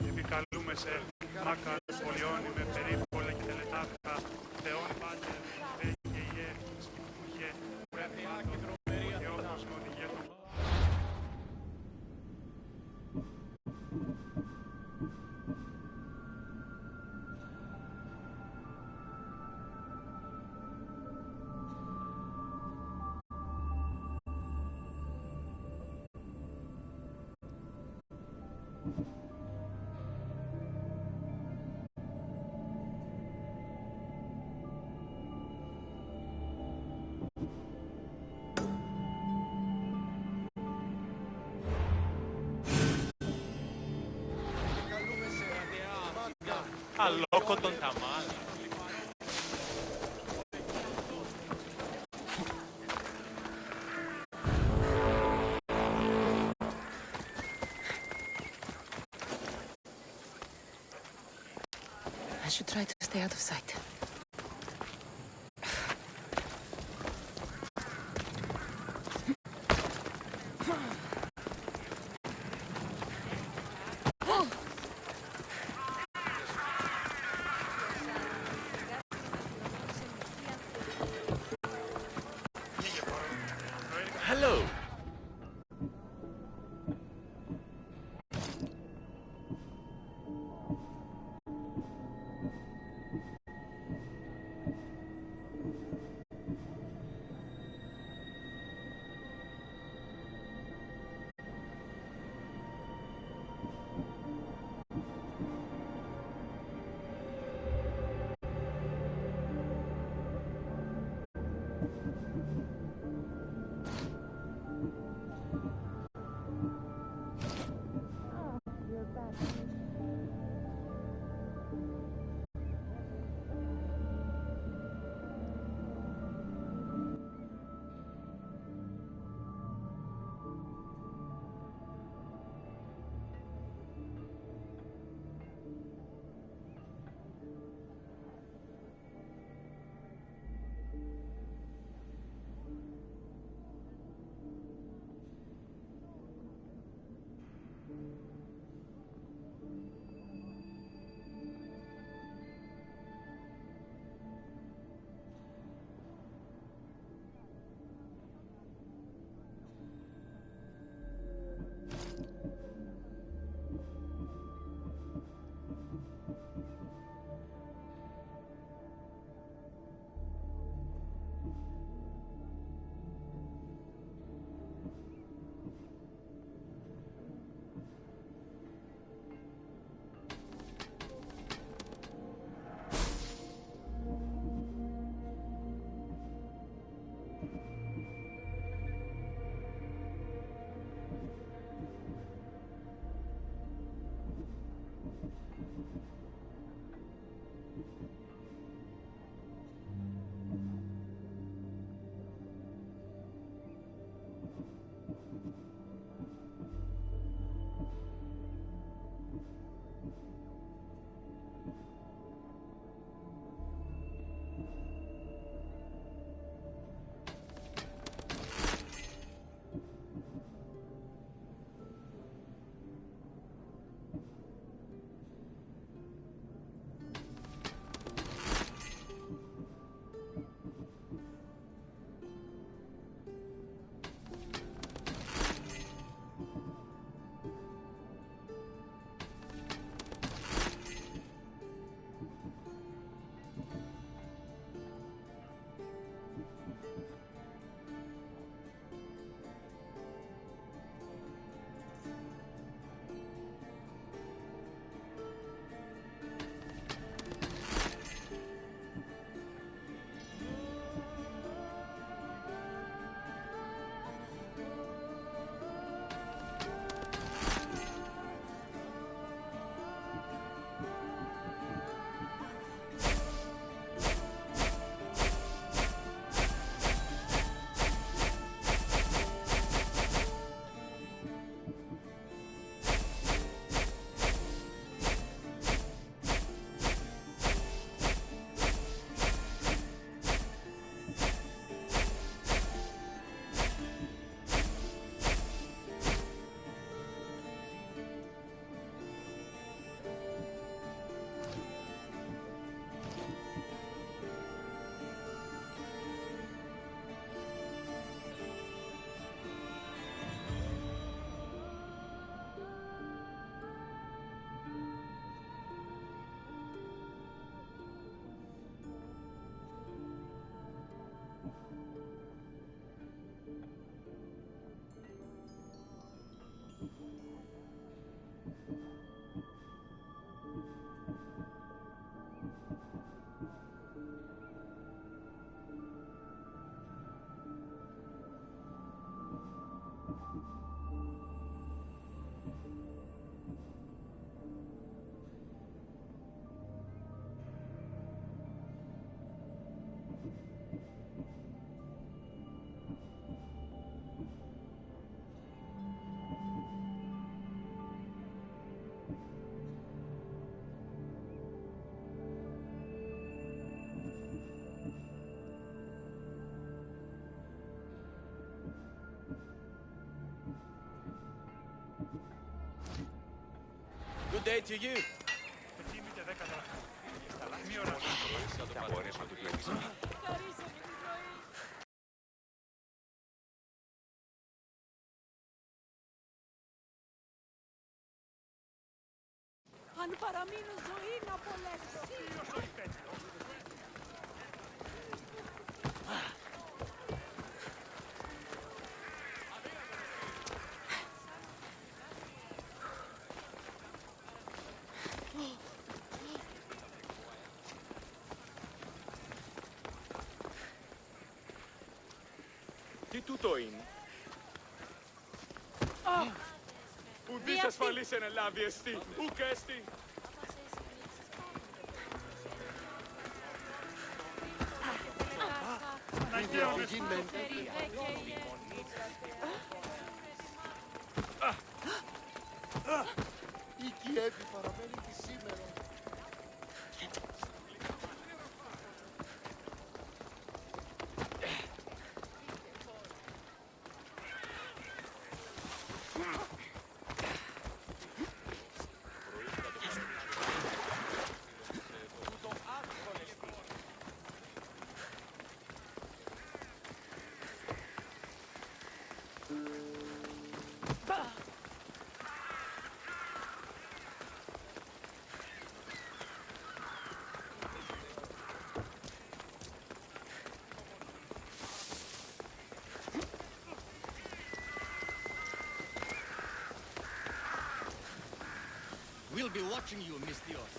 Επικαλούμε σε μάκαρ πολιών με περίπολα και τελετάρχα θεών πάτερ, δε και ιέ, σκηπούχε, πρέπει άκεντρο και όπως με οδηγία των Αλόκοτον τα μάτια. I should try to stay out of sight. Hello. day to you. Εκεί είναι και 10 δραχμές. Μη ώρα. Θα μπορέσω να του πλέξω. Αν παραμείνω ζωή να απολέσω. Όσο υπέτειο. Τι τούτο είναι? Ουδής ασφαλής εν ελάβει εστί, ουκ έστι. Να γέωνες. Η Κιέβη παραμένει τη σήμερα. We'll be watching you, Miss Dios.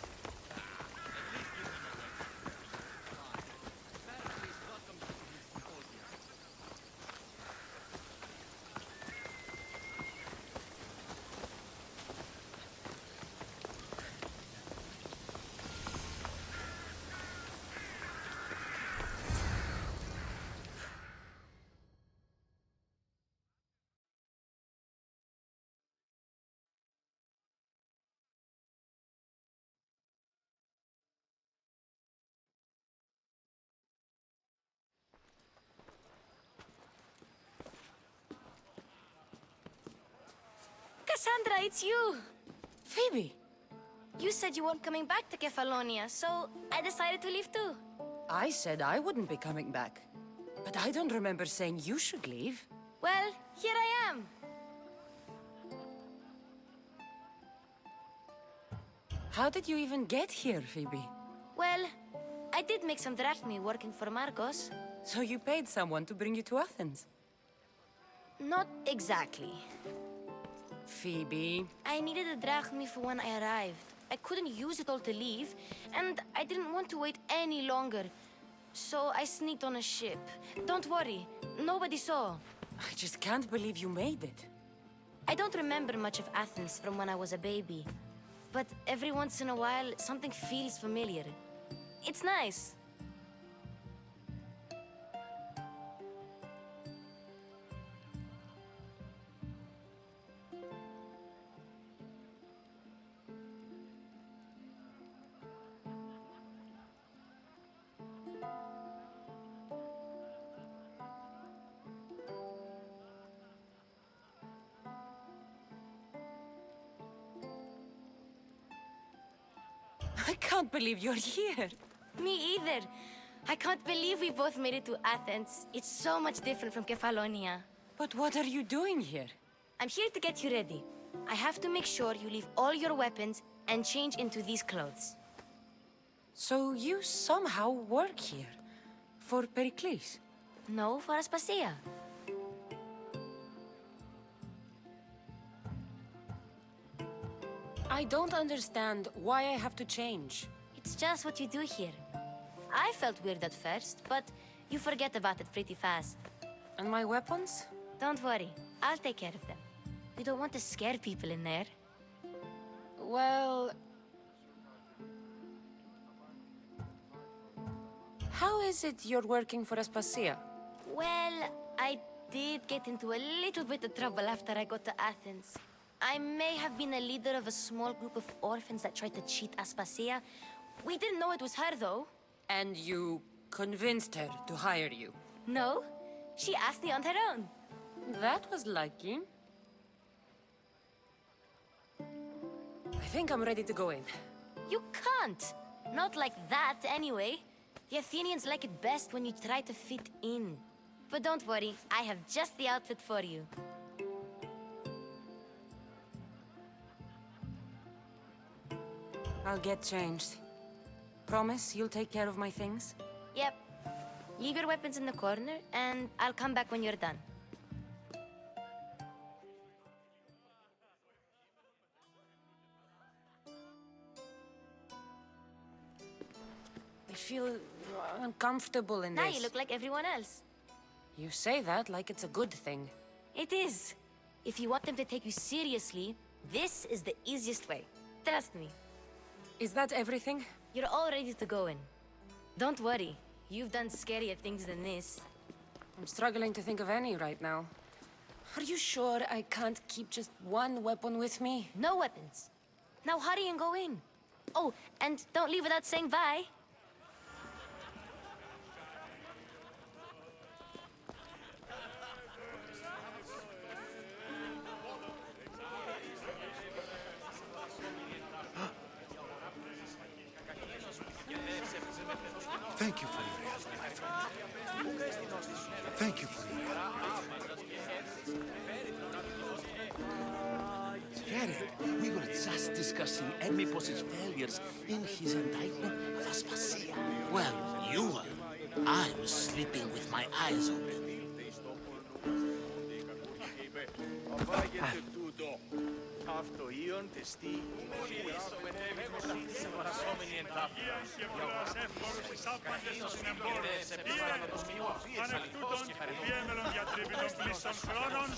Cassandra, it's you! Phoebe, You said you weren't coming back to Kefalonia, so I decided to leave too. I said I wouldn't be coming back. But I don't remember saying you should leave. Well, here I am. How did you even get here, Phoebe? Well, I did make some drachmi working for Marcos. So you paid someone to bring you to Athens? Not exactly. Phoebe... I needed a drachmi for when I arrived. I couldn't use it all to leave, and I didn't want to wait any longer. So I sneaked on a ship. Don't worry, nobody saw. I just can't believe you made it. I don't remember much of Athens from when I was a baby. But every once in a while, something feels familiar. It's nice. I can't believe you're here. Me either. I can't believe we both made it to Athens. It's so much different from Kefalonia. But what are you doing here? I'm here to get you ready. I have to make sure you leave all your weapons and change into these clothes. So you somehow work here? For Pericles? No, for Aspasia. I don't understand why I have to change. It's just what you do here. I felt weird at first, but you forget about it pretty fast. And my weapons? Don't worry, I'll take care of them. You don't want to scare people in there. Well... How is it you're working for Aspasia? Well, I did get into a little bit of trouble after I got to Athens. I may have been a leader of a small group of orphans that tried to cheat Aspasia. We didn't know it was her, though. And you convinced her to hire you? No, she asked me on her own. That was lucky. I think I'm ready to go in. You can't. Not like that, anyway. The Athenians like it best when you try to fit in. But don't worry, I have just the outfit for you. I'll get changed. Promise you'll take care of my things? Yep. Leave your weapons in the corner, and I'll come back when you're done. I feel uncomfortable in Now this. you look like everyone else. You say that like it's a good thing. It is. If you want them to take you seriously, this is the easiest way. Trust me. Is that everything? You're all ready to go in. Don't worry. You've done scarier things than this. I'm struggling to think of any right now. Are you sure I can't keep just one weapon with me? No weapons. Now hurry and go in. Oh, and don't leave without saying bye. Thank you for your help, my friend. Thank you for your help. Here, we were just discussing Hermippos' failures in his indictment of Aspasia. Well, you were. I was sleeping with my eyes open. Ανεκτούτων, διέμελον διατρύπη των πλήστων χρόνων.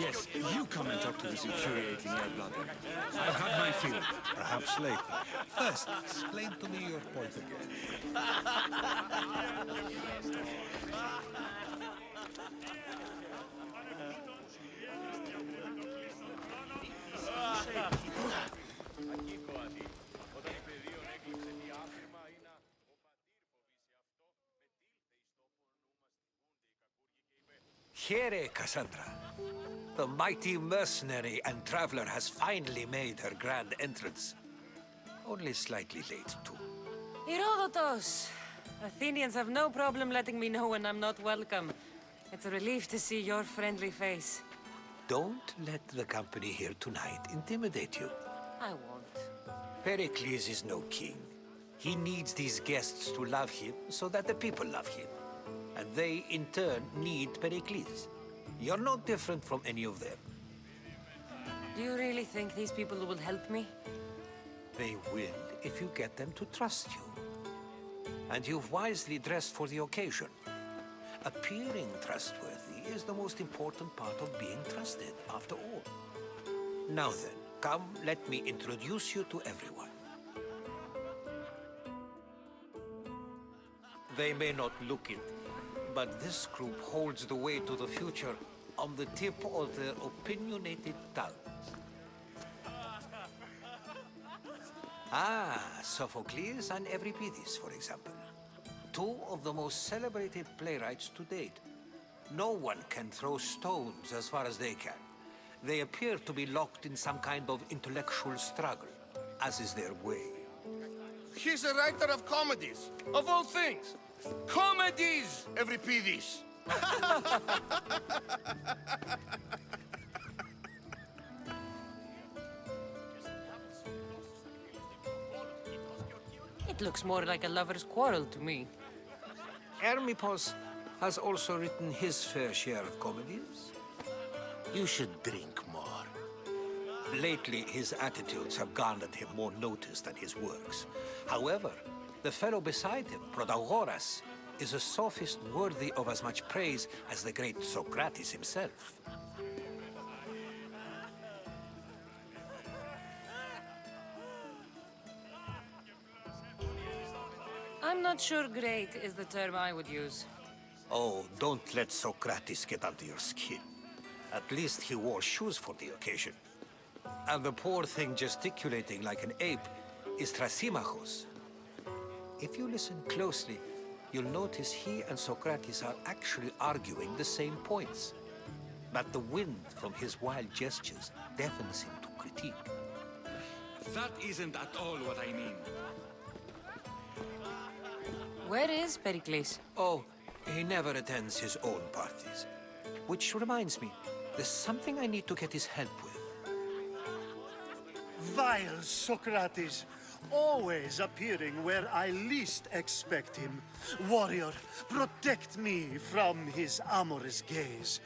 Yes, you come and talk to this infuriating airbladder. I've had my fill. Perhaps later. First, explain to me your point again. Here, Cassandra. The mighty mercenary and traveler has finally made her grand entrance. Only slightly late, too. Herodotos! Athenians have no problem letting me know when I'm not welcome. It's a relief to see your friendly face. Don't let the company here tonight intimidate you. I won't. Pericles is no king. He needs these guests to love him so that the people love him. And they, in turn, need Pericles. You're no different from any of them. Do you really think these people will help me? They will if you get them to trust you. And you've wisely dressed for the occasion. Appearing trustworthy is the most important part of being trusted, after all. Now then, come, let me introduce you to everyone. They may not look it, but this group holds the way to the future on the tip of their opinionated tongues. Ah, Sophocles and Euripides, for example. Two of the most celebrated playwrights to date. No one can throw stones as far as they can. They appear to be locked in some kind of intellectual struggle, as is their way. He's a writer of comedies, of all things. Comedies, Euripides. It looks more like a lover's quarrel to me. Hermippos has also written his fair share of comedies. You should drink more. Lately, his attitudes have garnered him more notice than his works. However, the fellow beside him, Protagoras, is a sophist worthy of as much praise as the great Socrates himself. I'm not sure great is the term I would use. Oh, don't let Socrates get under your skin. At least he wore shoes for the occasion. And the poor thing gesticulating like an ape is Thrasymachos. If you listen closely, you'll notice he and Socrates are actually arguing the same points. But the wind from his wild gestures deafens him to critique. That isn't at all what I mean. Where is Pericles? Oh, he never attends his own parties. Which reminds me, there's something I need to get his help with. Vile Socrates, always appearing where I least expect him. Warrior, protect me from his amorous gaze.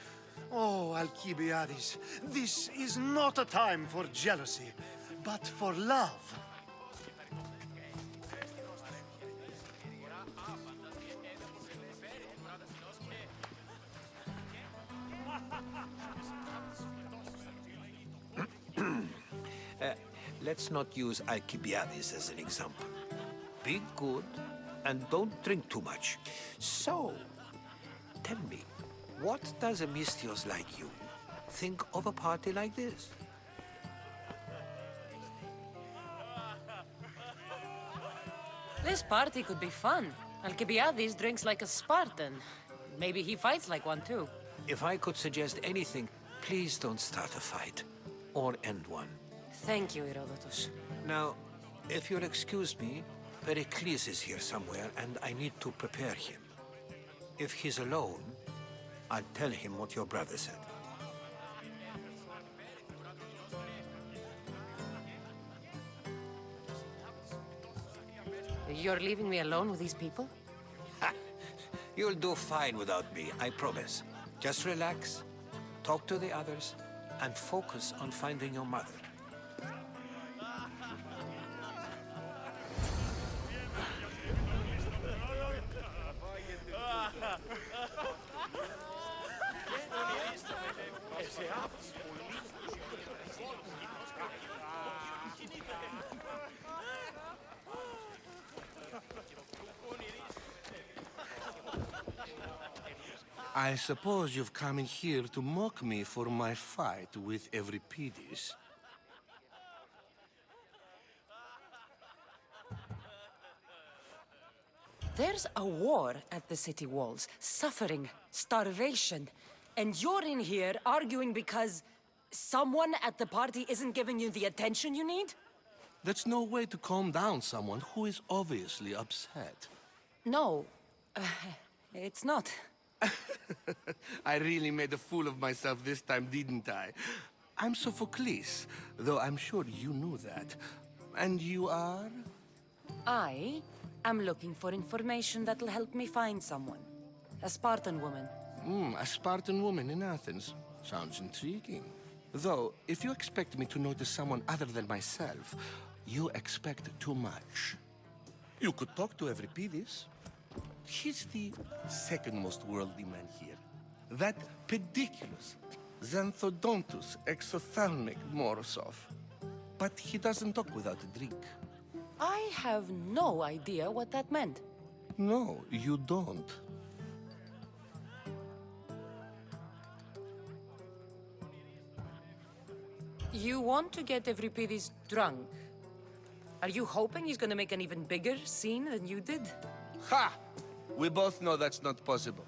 Oh, Alcibiades, this is not a time for jealousy, but for love. Let's not use Alcibiades as an example. Be good and don't drink too much. So, tell me, what does a Mystios like you think of a party like this? This party could be fun. Alcibiades drinks like a Spartan. Maybe he fights like one too. If I could suggest anything, please don't start a fight or end one. Thank you, Herodotus. Now, if you'll excuse me, Pericles is here somewhere and I need to prepare him. If he's alone, I'll tell him what your brother said. You're leaving me alone with these people? You'll do fine without me, I promise. Just relax, talk to the others, and focus on finding your mother. I suppose you've come in here to mock me for my fight with Euripides. There's a war at the city walls, suffering, starvation, and you're in here arguing because someone at the party isn't giving you the attention you need? That's no way to calm down someone who is obviously upset. No, it's not. I really made a fool of myself this time, didn't I? I'm Sophocles, though I'm sure you knew that. And you are? I am looking for information that'll help me find someone. A Spartan woman. A Spartan woman in Athens. Sounds intriguing. Though, if you expect me to notice someone other than myself, you expect too much. You could talk to Euripides. He's the second most worldly man here. That pediculous, xanthodontus exophthalmic Morosov. But he doesn't talk without a drink. I have no idea what that meant. No, you don't. You want to get Euripides drunk? Are you hoping he's gonna make an even bigger scene than you did? Ha! We both know that's not possible.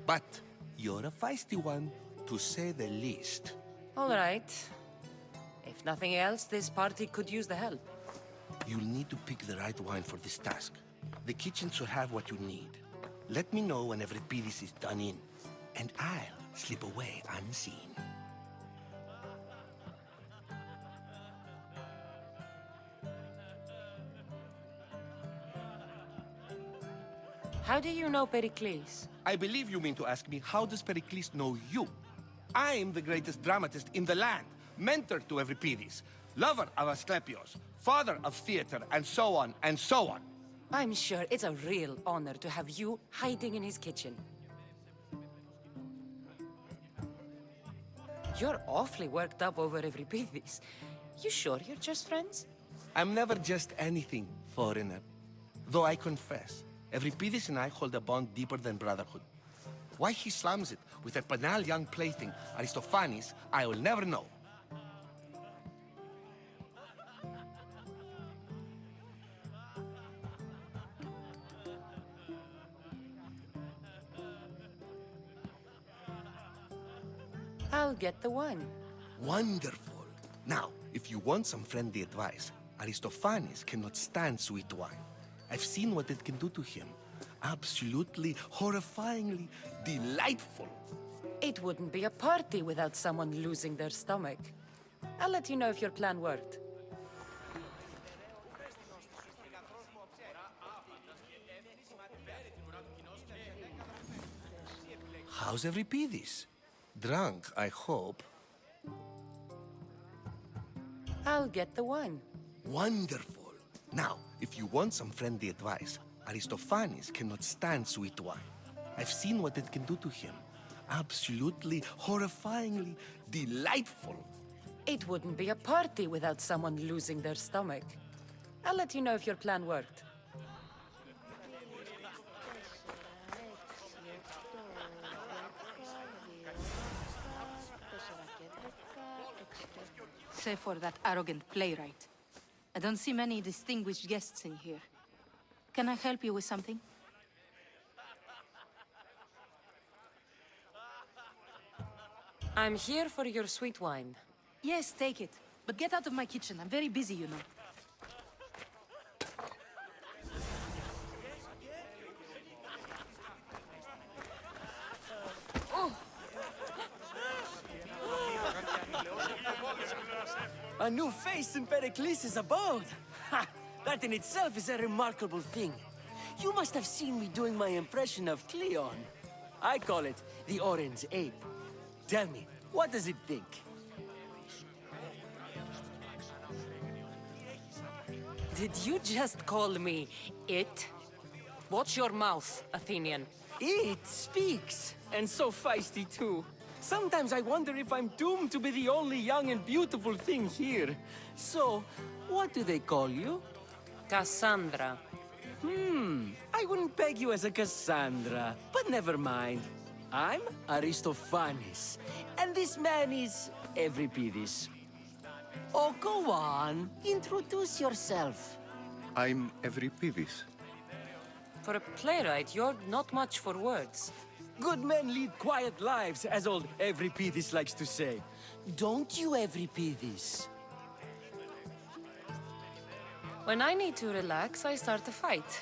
But you're a feisty one, to say the least. All right. If nothing else, this party could use the help. You'll need to pick the right wine for this task. The kitchen should have what you need. Let me know when Euripides is done in, and I'll slip away unseen. How do you know Pericles? I believe you mean to ask me, how does Pericles know you? I'm the greatest dramatist in the land, mentor to Euripides, lover of Asclepios, father of theater, and so on, and so on. I'm sure it's a real honor to have you hiding in his kitchen. You're awfully worked up over Euripides. You sure you're just friends? I'm never just anything, foreigner. Though I confess, Euripides and I hold a bond deeper than brotherhood. Why he slams it with a banal young plaything, Aristophanes, I will never know. I'll get the wine. Wonderful. Now, if you want some friendly advice, Aristophanes cannot stand sweet wine. I've seen what it can do to him. Absolutely, horrifyingly delightful. It wouldn't be a party without someone losing their stomach. I'll let you know if your plan worked. How's Euripides? Drunk, I hope. I'll get the wine. Wonderful. Now, if you want some friendly advice, Aristophanes cannot stand sweet wine. I've seen what it can do to him. Absolutely, horrifyingly delightful. It wouldn't be a party without someone losing their stomach. I'll let you know if your plan worked. Save for that arrogant playwright. I don't see many distinguished guests in here. Can I help you with something? I'm here for your sweet wine. Yes, take it. But get out of my kitchen. I'm very busy, you know. A new face in Pericles' abode! Ha! That in itself is a remarkable thing. You must have seen me doing my impression of Cleon. I call it the Orange Ape. Tell me, what does it think? Did you just call me it? Watch your mouth, Athenian. It speaks, and so feisty too. Sometimes I wonder if I'm doomed to be the only young and beautiful thing here. So, what do they call you? Cassandra. I wouldn't peg you as a Cassandra, but never mind. I'm Aristophanes, and this man is Euripides. Oh, go on. Introduce yourself. I'm Euripides. For a playwright, you're not much for words. Good men lead quiet lives, as old Euripides likes to say. Don't you, Euripides? When I need to relax, I start a fight.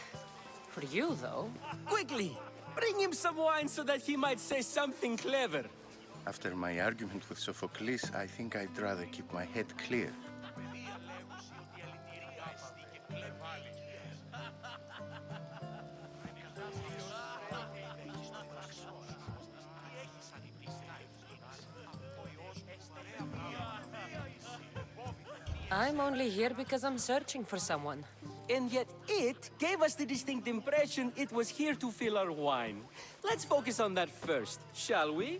For you, though. Quickly! Bring him some wine so that he might say something clever. After my argument with Sophocles, I think I'd rather keep my head clear. I'm only here because I'm searching for someone. And yet it gave us the distinct impression it was here to fill our wine. Let's focus on that first, shall we?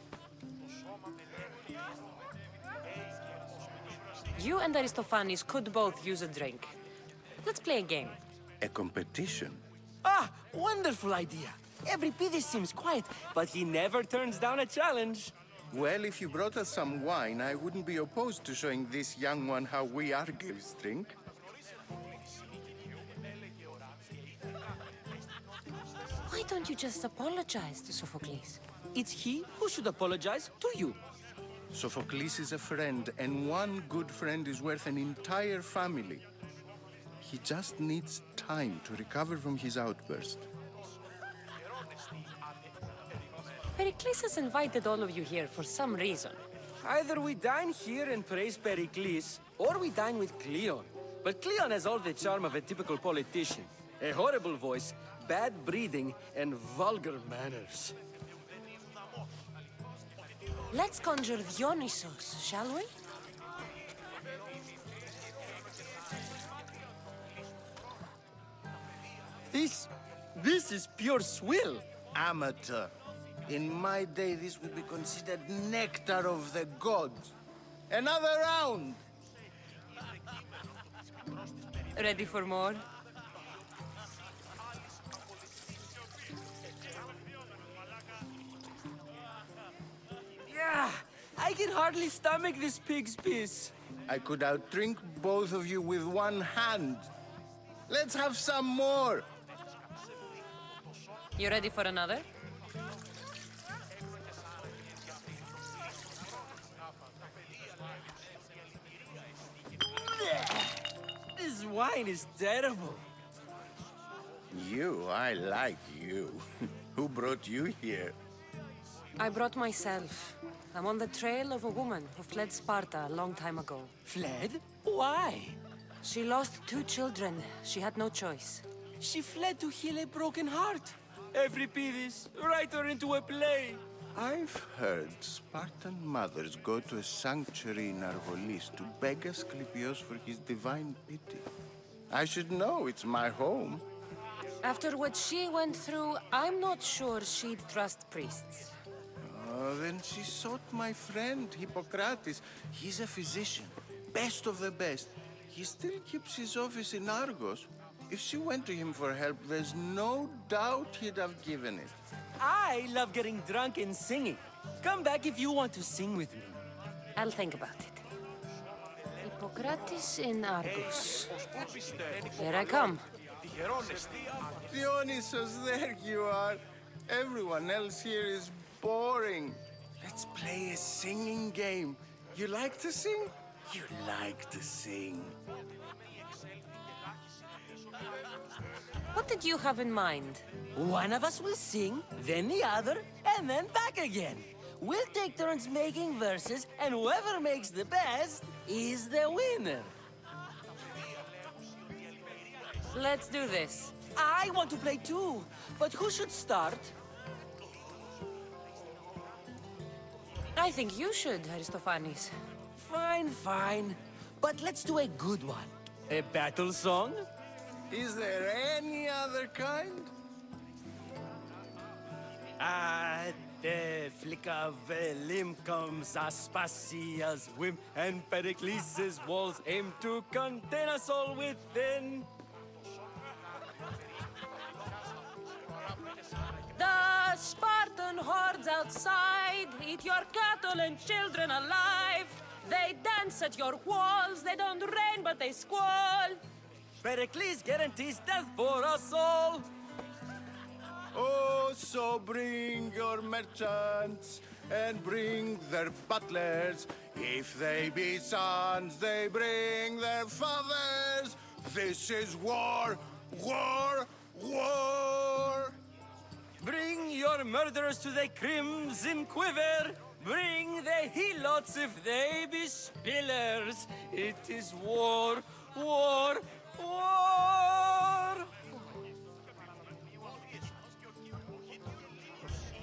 You and Aristophanes could both use a drink. Let's play a game. A competition? Ah, wonderful idea. Euripides seems quiet, but he never turns down a challenge. Well, if you brought us some wine, I wouldn't be opposed to showing this young one how we Argives drink. Why don't you just apologize to Sophocles? It's he who should apologize to you. Sophocles is a friend, and one good friend is worth an entire family. He just needs time to recover from his outburst. Pericles has invited all of you here for some reason. Either we dine here and praise Pericles, or we dine with Cleon. But Cleon has all the charm of a typical politician. A horrible voice, bad breeding, and vulgar manners. Let's conjure Dionysos, shall we? This is pure swill. Amateur. In my day, this would be considered nectar of the gods. Another round! Ready for more? Yeah, I can hardly stomach this pig's piss. I could outdrink both of you with one hand. Let's have some more! You ready for another? This wine is terrible. I like you. Who brought you here? I brought myself. I'm on the trail of a woman who fled Sparta a long time ago. Fled? Why? She lost 2 children. She had no choice. She fled to heal a broken heart. Euripides, write her into a play. I've heard Spartan mothers go to a sanctuary in Argolis to beg Asclepios for his divine pity. I should know, it's my home. After what she went through, I'm not sure she'd trust priests. Oh, then she sought my friend, Hippocrates. He's a physician, best of the best. He still keeps his office in Argos. If she went to him for help, there's no doubt he'd have given it. I love getting drunk and singing. Come back if you want to sing with me. I'll think about it. Hippocrates in Argos. Here I come. Dionysos, there you are. Everyone else here is boring. Let's play a singing game. You like to sing? You like to sing. What did you have in mind? One of us will sing, then the other, and then back again. We'll take turns making verses, and whoever makes the best is the winner. Let's do this. I want to play too, but who should start? I think you should, Aristophanes. Fine, fine. But let's do a good one. A battle song? Is there any other kind? At the flick of a limb comes Aspasia's whim, and Pericles' walls aim to contain us all within. The Spartan hordes outside eat your cattle and children alive. They dance at your walls. They don't rain, but they squall. Pericles guarantees death for us all. Oh, so bring your merchants and bring their butlers. If they be sons, they bring their fathers. This is war, war, war. Bring your murderers to the crimson quiver. Bring the helots if they be spillers. It is war, war, war.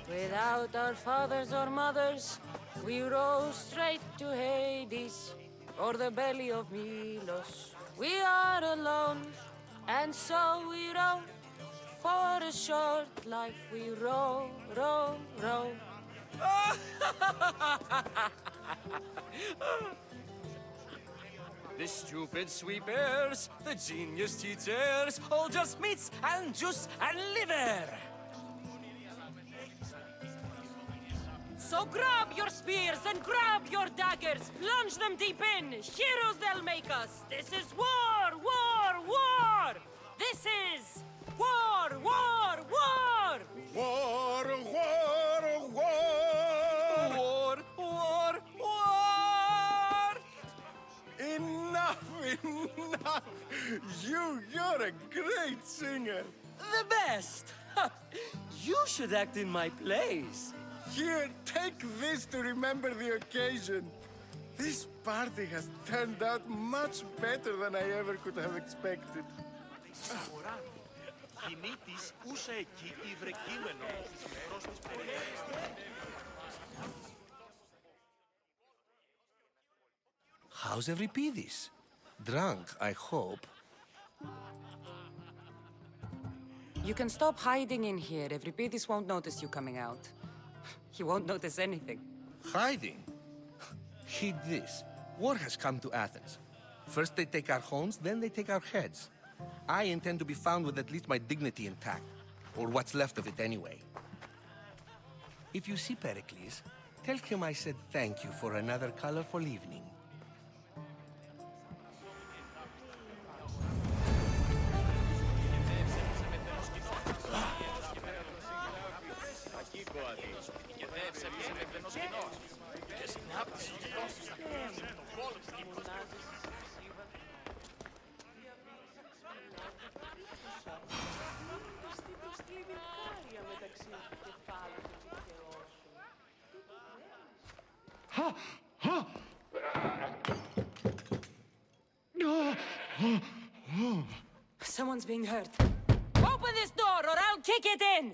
Without our fathers or mothers, we row straight to Hades or the belly of Milos. We are alone, and so we row. For a short life we row, row, row. The stupid sweepers, the genius teachers, all just meats and juice and liver. So grab your spears and grab your daggers, plunge them deep in. Heroes they'll make us. This is war, war, war. This is war, war, war. War, war, war. War, war, war. Enough, enough. You're a great singer. The best. You should act in my plays. Here, take this to remember the occasion. This party has turned out much better than I ever could have expected. How's Euripides? Drunk, I hope. You can stop hiding in here. Euripides won't notice you coming out. He won't notice anything. Hiding? Heed this. War has come to Athens. First they take our homes, then they take our heads. I intend to be found with at least my dignity intact. Or what's left of it anyway. If you see Pericles, tell him I said thank you for another colorful evening. Someone's being hurt. Open this door or I'll kick it in!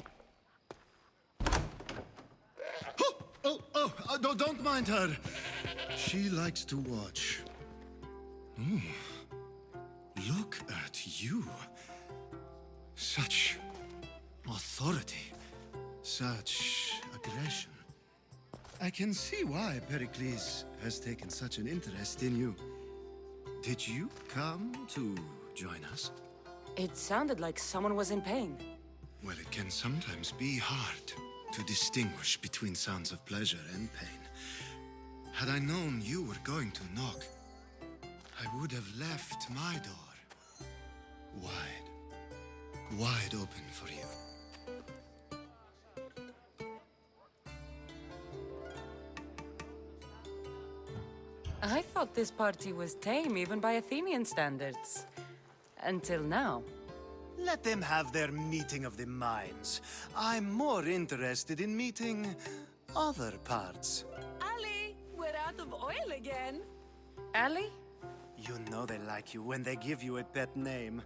Don't mind her. She likes to watch. Look at you. Such authority. Such aggression. I can see why Pericles has taken such an interest in you. Did you come to join us? It sounded like someone was in pain. Well, it can sometimes be hard to distinguish between sounds of pleasure and pain. Had I known you were going to knock, I would have left my door wide open for you. I thought this party was tame even by Athenian standards. Until now. Let them have their meeting of the minds. I'm more interested in meeting other parts. Ali, we're out of oil again. Ali? You know they like you when they give you a pet name.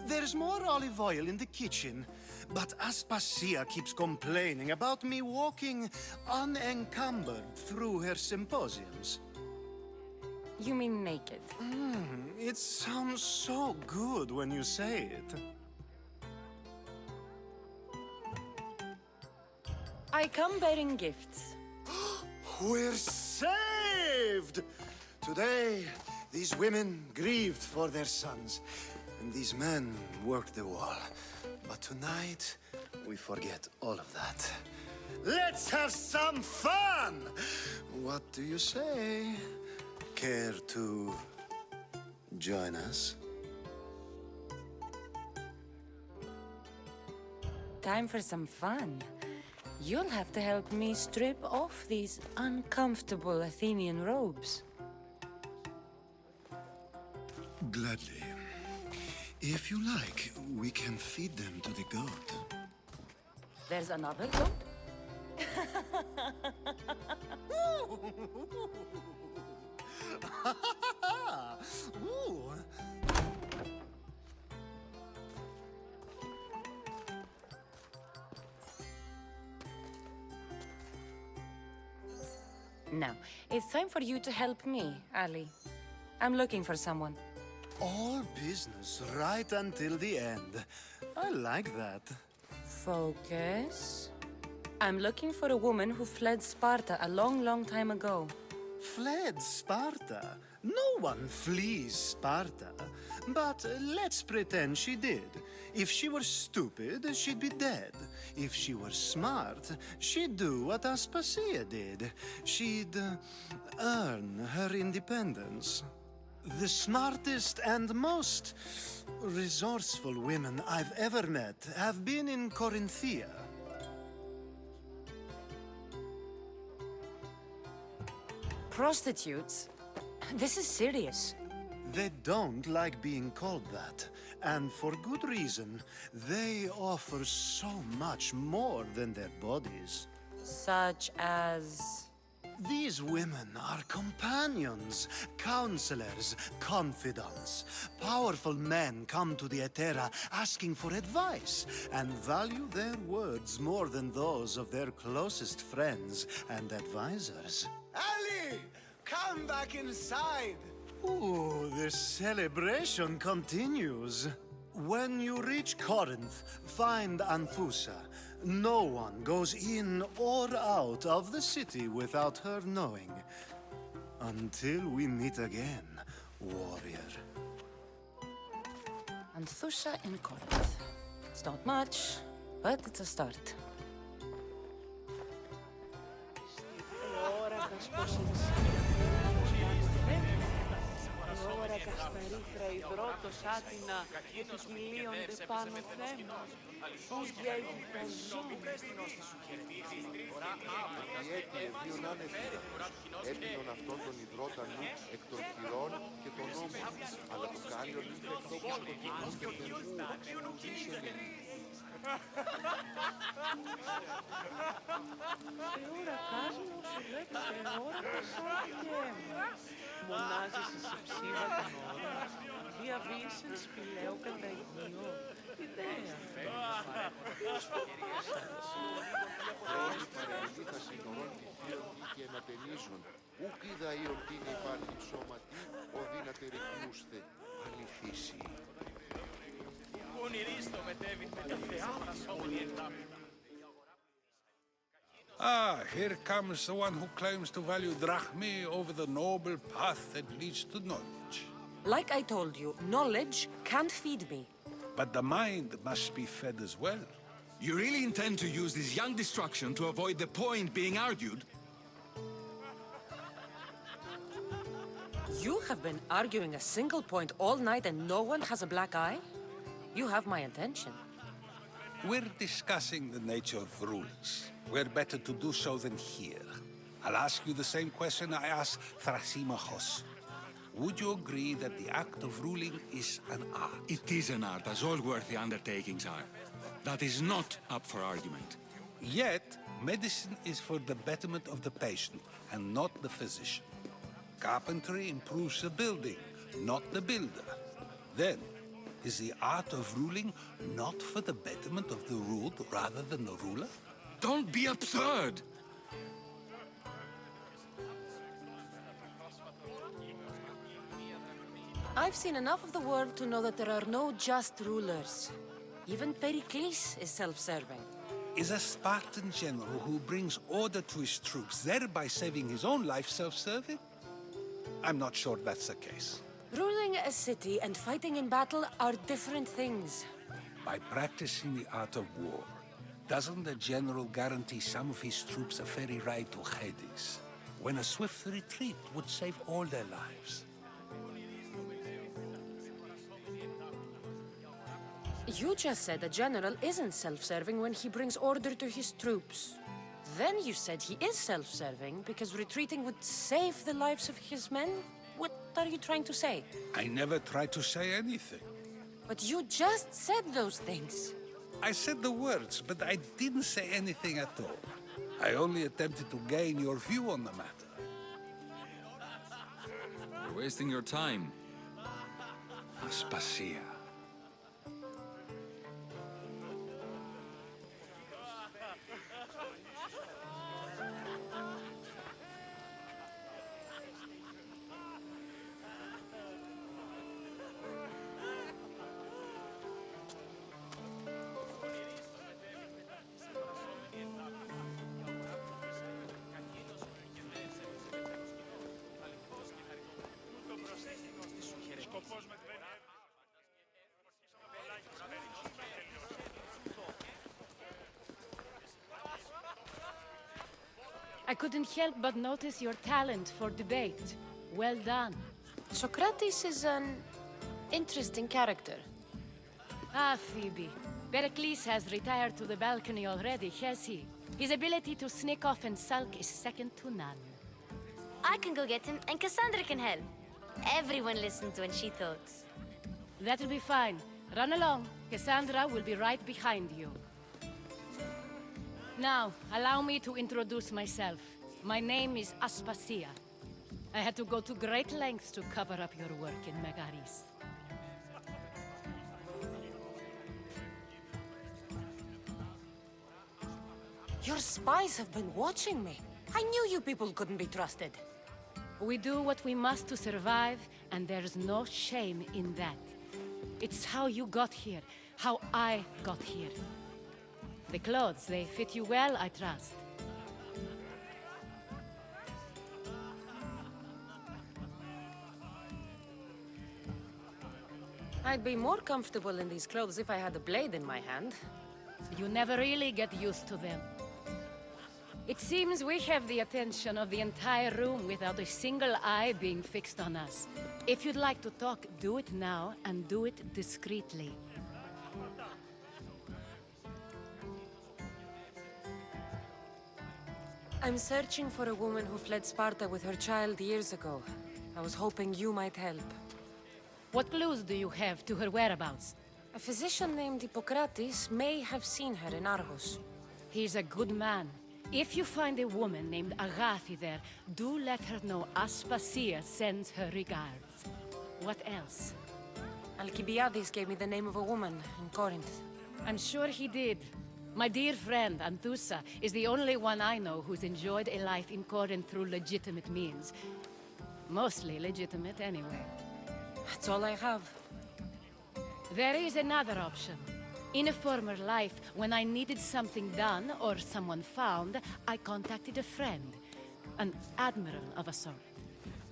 There's more olive oil in the kitchen, but Aspasia keeps complaining about me walking unencumbered through her symposiums. You mean naked? It sounds so good when you say it. I come bearing gifts. We're saved! Today, these women grieved for their sons, and these men worked the wall. But tonight, we forget all of that. Let's have some fun! What do you say? Care to join us? Time for some fun. You'll have to help me strip off these uncomfortable Athenian robes. Gladly. If you like, we can feed them to the goat. There's another goat? Ooh. Now, it's time for you to help me, Ali. I'm looking for someone. All business right until the end. I like that. Focus. I'm looking for a woman who fled Sparta a long, long time ago. Fled Sparta? No one flees Sparta. But let's pretend she did. If she were stupid, she'd be dead. If she were smart, she'd do what Aspasia did. She'd earn her independence. The smartest and most resourceful women I've ever met have been in Corinthia. Prostitutes? This is serious. They don't like being called that, and for good reason. They offer so much more than their bodies. Such as... These women are companions, counselors, confidants. Powerful men come to the Etera asking for advice and value their words more than those of their closest friends and advisors. Ali! Come back inside! Ooh, the celebration continues. When you reach Corinth, find Anthusa. No one goes in or out of the city without her knowing. Until we meet again, warrior. Anthusa in Corinth. It's not much, but it's a start. Έπινον αυτόν τον υδρότα νου εκ των χειρών και των νόμων, αλλά το κάλιο νύχτα εκτόπους κοκκινούς και θερμού, ουδήσεν Ora казно σου λέτε ώρα πασάκια. Μονάζεσαι σε ψήμα την ώρα. Διαβίεσεν σπηλαίο κατά ηχνείο. Ιδέα φέρνει Όλοι παρελθεί θα συνορών τη θείοντι και εναπενίζουν. Ούκ είδα ή ορτήν υπάρχει σώματι, οδύνατε ρεκνούστε, αληθίσει. Ah, here comes the one who claims to value drachmi over the noble path that leads to knowledge. Like I told you, knowledge can't feed me. But the mind must be fed as well. You really intend to use this young destruction to avoid the point being argued? You have been arguing a single point all night and no one has a black eye? You have my attention. We're discussing the nature of rules. We're better to do so than here. I'll ask you the same question I asked Thrasymachos. Would you agree that the act of ruling is an art? It is an art, as all worthy undertakings are. That is not up for argument. Yet, medicine is for the betterment of the patient and not the physician. Carpentry improves the building, not the builder. Then, is the art of ruling not for the betterment of the ruled rather than the ruler? Don't be absurd! I've seen enough of the world to know that there are no just rulers. Even Pericles is self-serving. Is a Spartan general who brings order to his troops, thereby saving his own life, self-serving? I'm not sure that's the case. Ruling a city and fighting in battle are different things. By practicing the art of war, doesn't the general guarantee some of his troops a ferry ride to Hades, when a swift retreat would save all their lives? You just said a general isn't self-serving when he brings order to his troops. Then you said he is self-serving because retreating would save the lives of his men? What are you trying to say? I never tried to say anything. But you just said those things. I said the words, but I didn't say anything at all. I only attempted to gain your view on the matter. You're wasting your time. Aspasia. I couldn't help but notice your talent for debate. Well done. Socrates is an interesting character. Ah, Phoebe. Pericles has retired to the balcony already, has he? His ability to sneak off and sulk is second to none. I can go get him, and Cassandra can help. Everyone listens when she talks. That'll be fine. Run along. Cassandra will be right behind you. Now, allow me to introduce myself. My name is Aspasia. I had to go to great lengths to cover up your work in Megaris. Your spies have been watching me. I knew you people couldn't be trusted. We do what we must to survive, and there's no shame in that. It's how you got here, how I got here. The clothes, they fit you well, I trust. I'd be more comfortable in these clothes if I had a blade in my hand. You never really get used to them. It seems we have the attention of the entire room without a single eye being fixed on us. If you'd like to talk, do it now, and do it discreetly. I'm searching for a woman who fled Sparta with her child years ago. I was hoping you might help. What clues do you have to her whereabouts? A physician named Hippocrates may have seen her in Argos. He's a good man. If you find a woman named Agathi there, do let her know Aspasia sends her regards. What else? Alcibiades gave me the name of a woman in Corinth. I'm sure he did. My dear friend, Anthusa, is the only one I know who's enjoyed a life in Corinth through legitimate means. Mostly legitimate, anyway. That's all I have. There is another option. In a former life, when I needed something done or someone found, I contacted a friend. An admiral of a sort.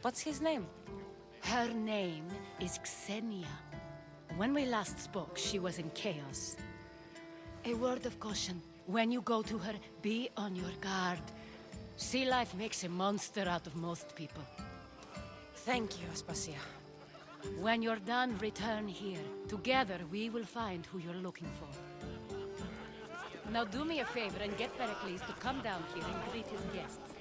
What's his name? Her name is Xenia. When we last spoke, she was in chaos. A word of caution. When you go to her, be on your guard. Sea life makes a monster out of most people. Thank you, Aspasia. When you're done, return here. Together, we will find who you're looking for. Now do me a favor and get Pericles to come down here and greet his guests.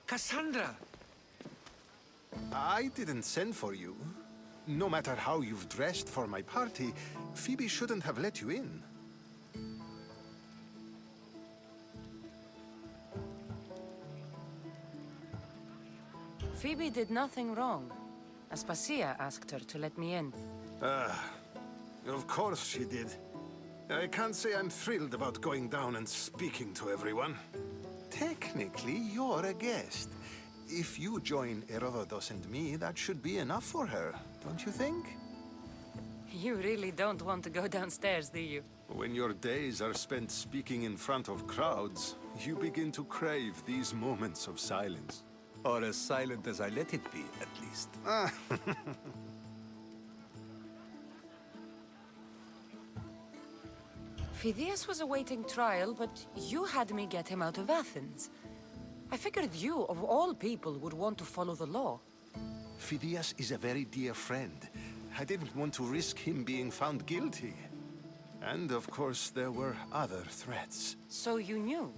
Cassandra! I didn't send for you. No matter how you've dressed for my party, Phoebe shouldn't have let you in. Phoebe did nothing wrong. Aspasia asked her to let me in. Of course she did. I can't say I'm thrilled about going down and speaking to everyone. Technically, you're a guest. If you join Herodotus and me, that should be enough for her, don't you think? You really don't want to go downstairs, do you? When your days are spent speaking in front of crowds, you begin to crave these moments of silence. Or as silent as I let it be, at least. Phidias was awaiting trial, but you had me get him out of Athens. I figured you, of all people, would want to follow the law. Phidias is a very dear friend. I didn't want to risk him being found guilty. And of course, there were other threats. So you knew?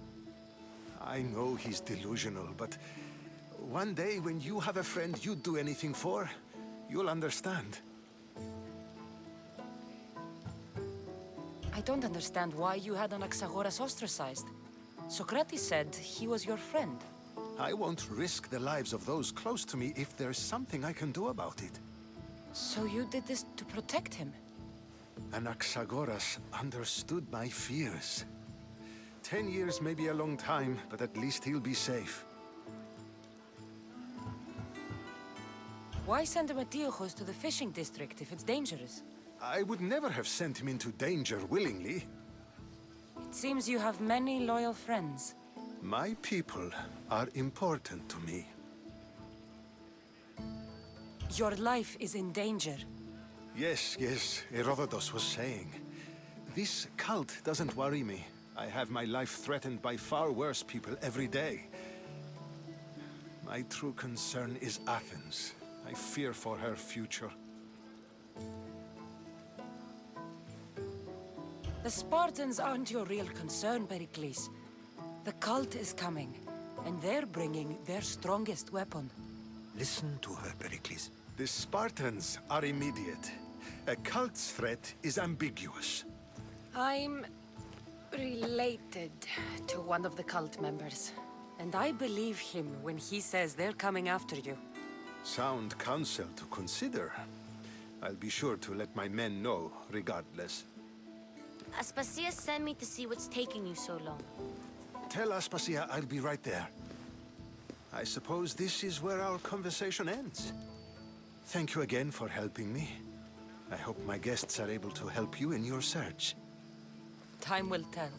I know he's delusional, but one day when you have a friend you'd do anything for, you'll understand. I don't understand why you had Anaxagoras ostracized. Socrates said he was your friend. I won't risk the lives of those close to me if there's something I can do about it. So you did this to protect him? Anaxagoras understood my fears. 10 years may be a long time, but at least he'll be safe. Why send Emetiochos to the fishing district if it's dangerous? I would never have sent him into danger willingly. It seems you have many loyal friends. My people are important to me. Your life is in danger. Yes, Herodotus was saying. This cult doesn't worry me. I have my life threatened by far worse people every day. My true concern is Athens. I fear for her future. The Spartans aren't your real concern, Pericles. The cult is coming, and they're bringing their strongest weapon. Listen to her, Pericles. The Spartans are immediate. A cult's threat is ambiguous. I'm related to one of the cult members. And I believe him when he says they're coming after you. Sound counsel to consider. I'll be sure to let my men know, regardless. Aspasia sent me to see what's taking you so long. Tell Aspasia I'll be right there. I suppose this is where our conversation ends. Thank you again for helping me. I hope my guests are able to help you in your search. Time will tell.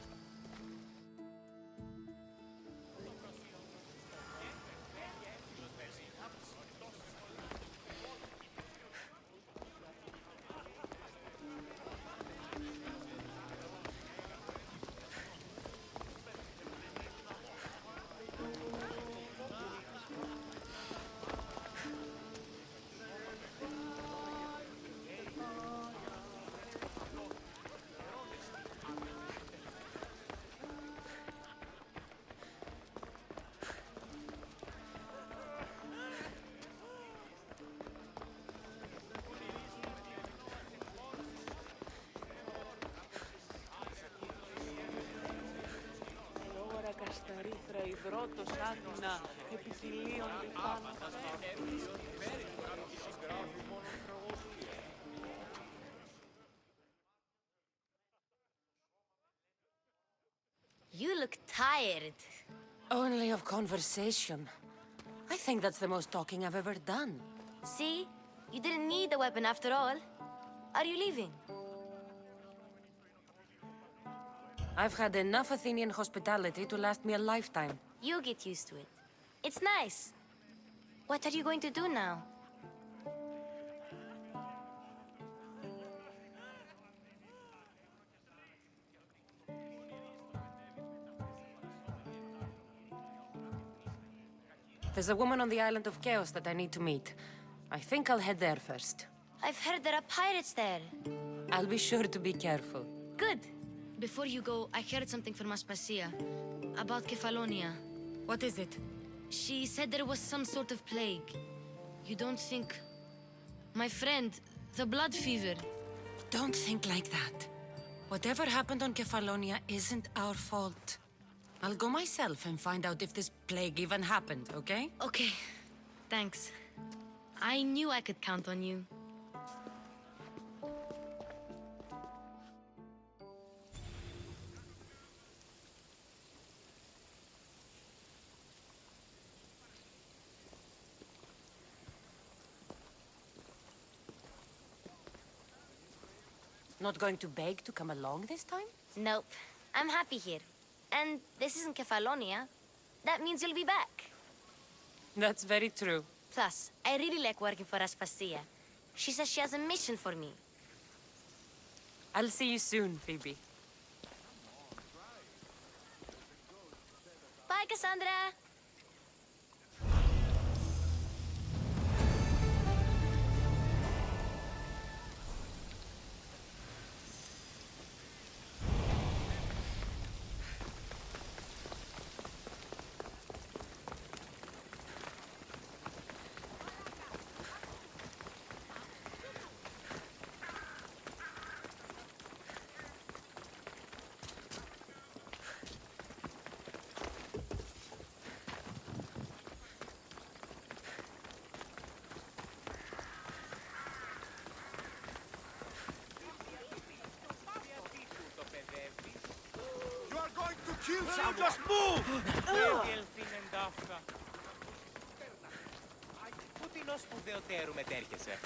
Κασταρίθρα, υδρότος, άντινα, επιτυλίων και θάνατος. You look tired. Only of conversation. I think that's the most talking I've ever done. See? You didn't need the weapon after all. Are you leaving? I've had enough Athenian hospitality to last me a lifetime. You get used to it. It's nice. What are you going to do now? There's a woman on the island of Chaos that I need to meet. I think I'll head there first. I've heard there are pirates there. I'll be sure to be careful. Good. Before you go, I heard something from Aspasia. About Kefalonia. What is it? She said there was some sort of plague. You don't think... My friend, the blood fever. Don't think like that. Whatever happened on Kefalonia isn't our fault. I'll go myself and find out if this plague even happened, okay? Okay. Thanks. I knew I could count on you. Not going to beg to come along this time? Nope. I'm happy here. And this isn't Kefalonia. That means you'll be back. That's very true. Plus, I really like working for Aspasia. She says she has a mission for me. I'll see you soon, Phoebe. Bye, Cassandra! Kill someone! Just move! Πού την ως σπουδαιοτέρου μετέρχεσαι.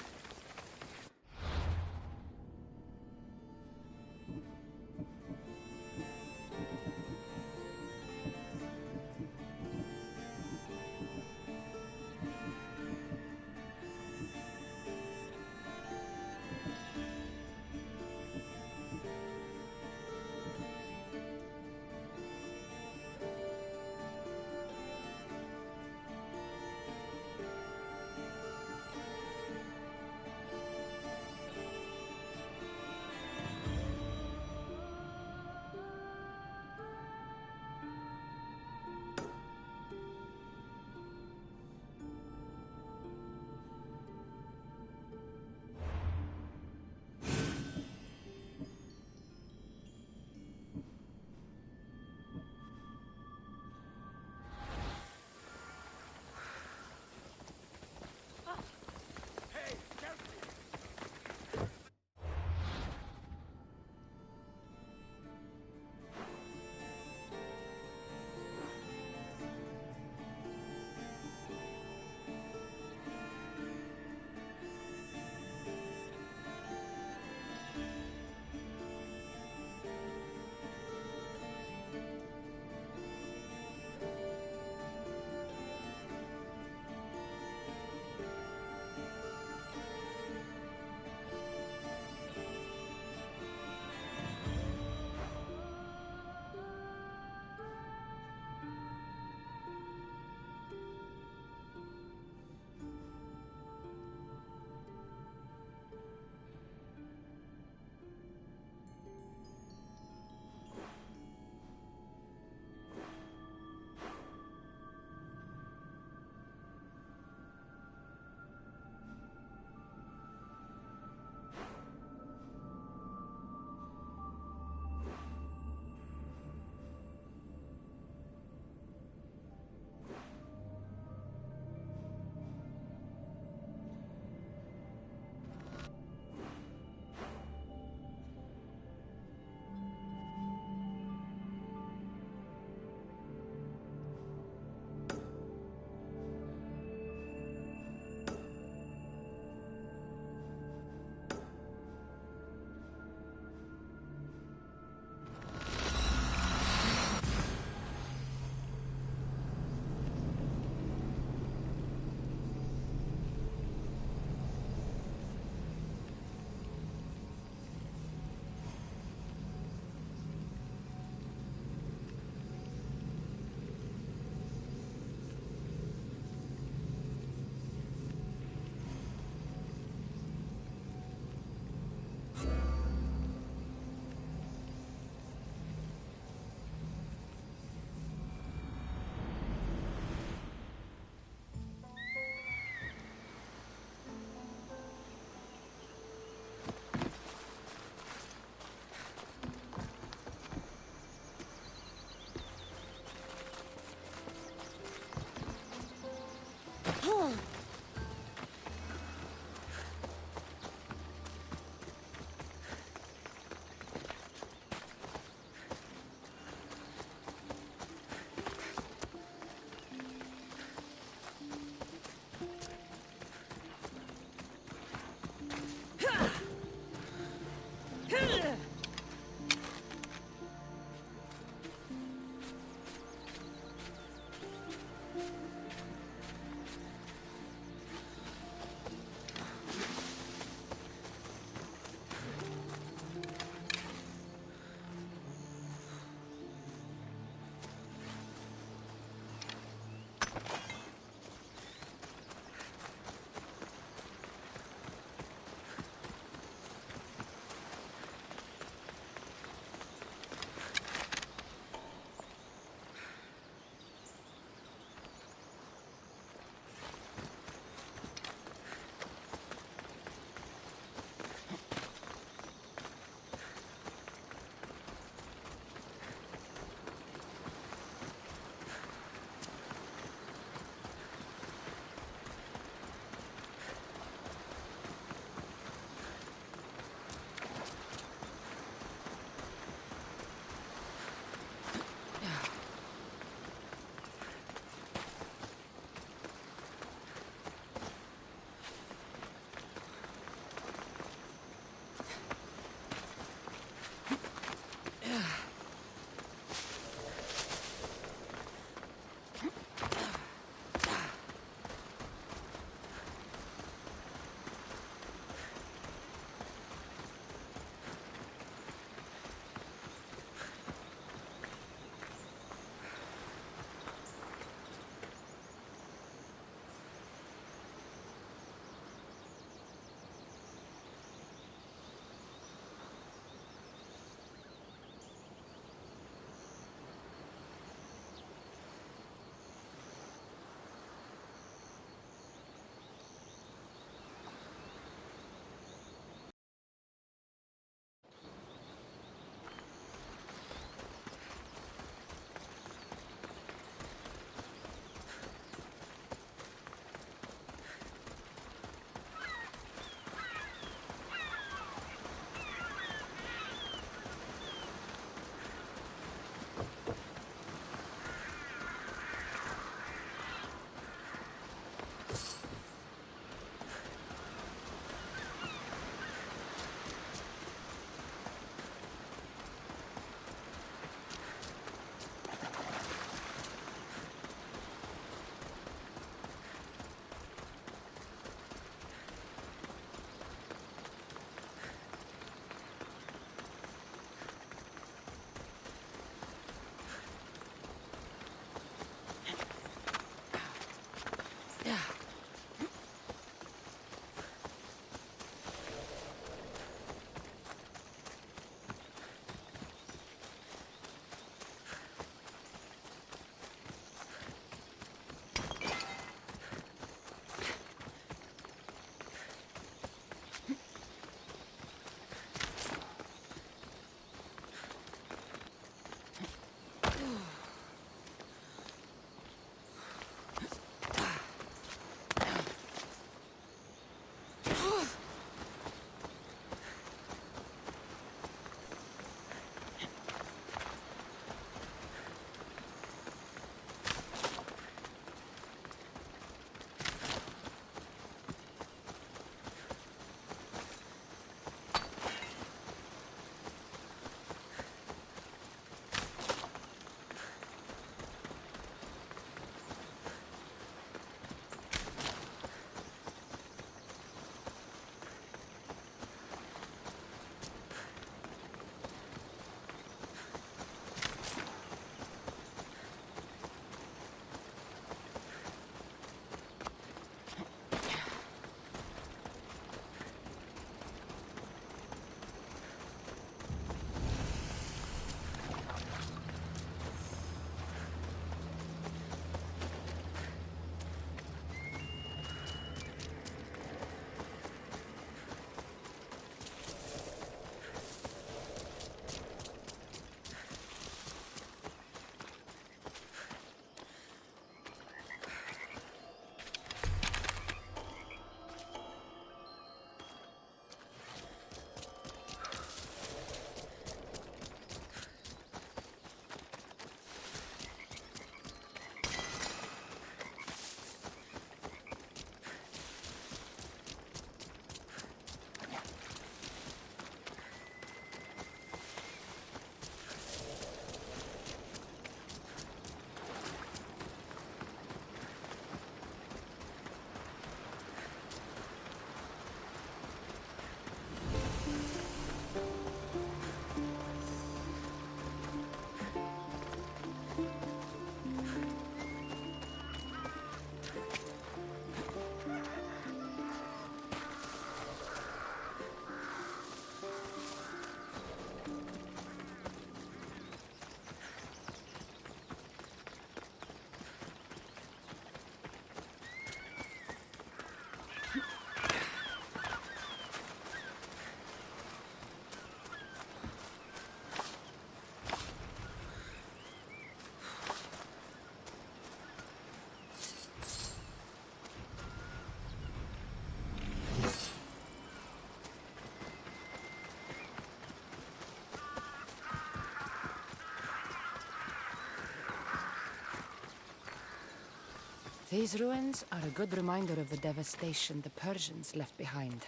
These ruins are a good reminder of the devastation the Persians left behind.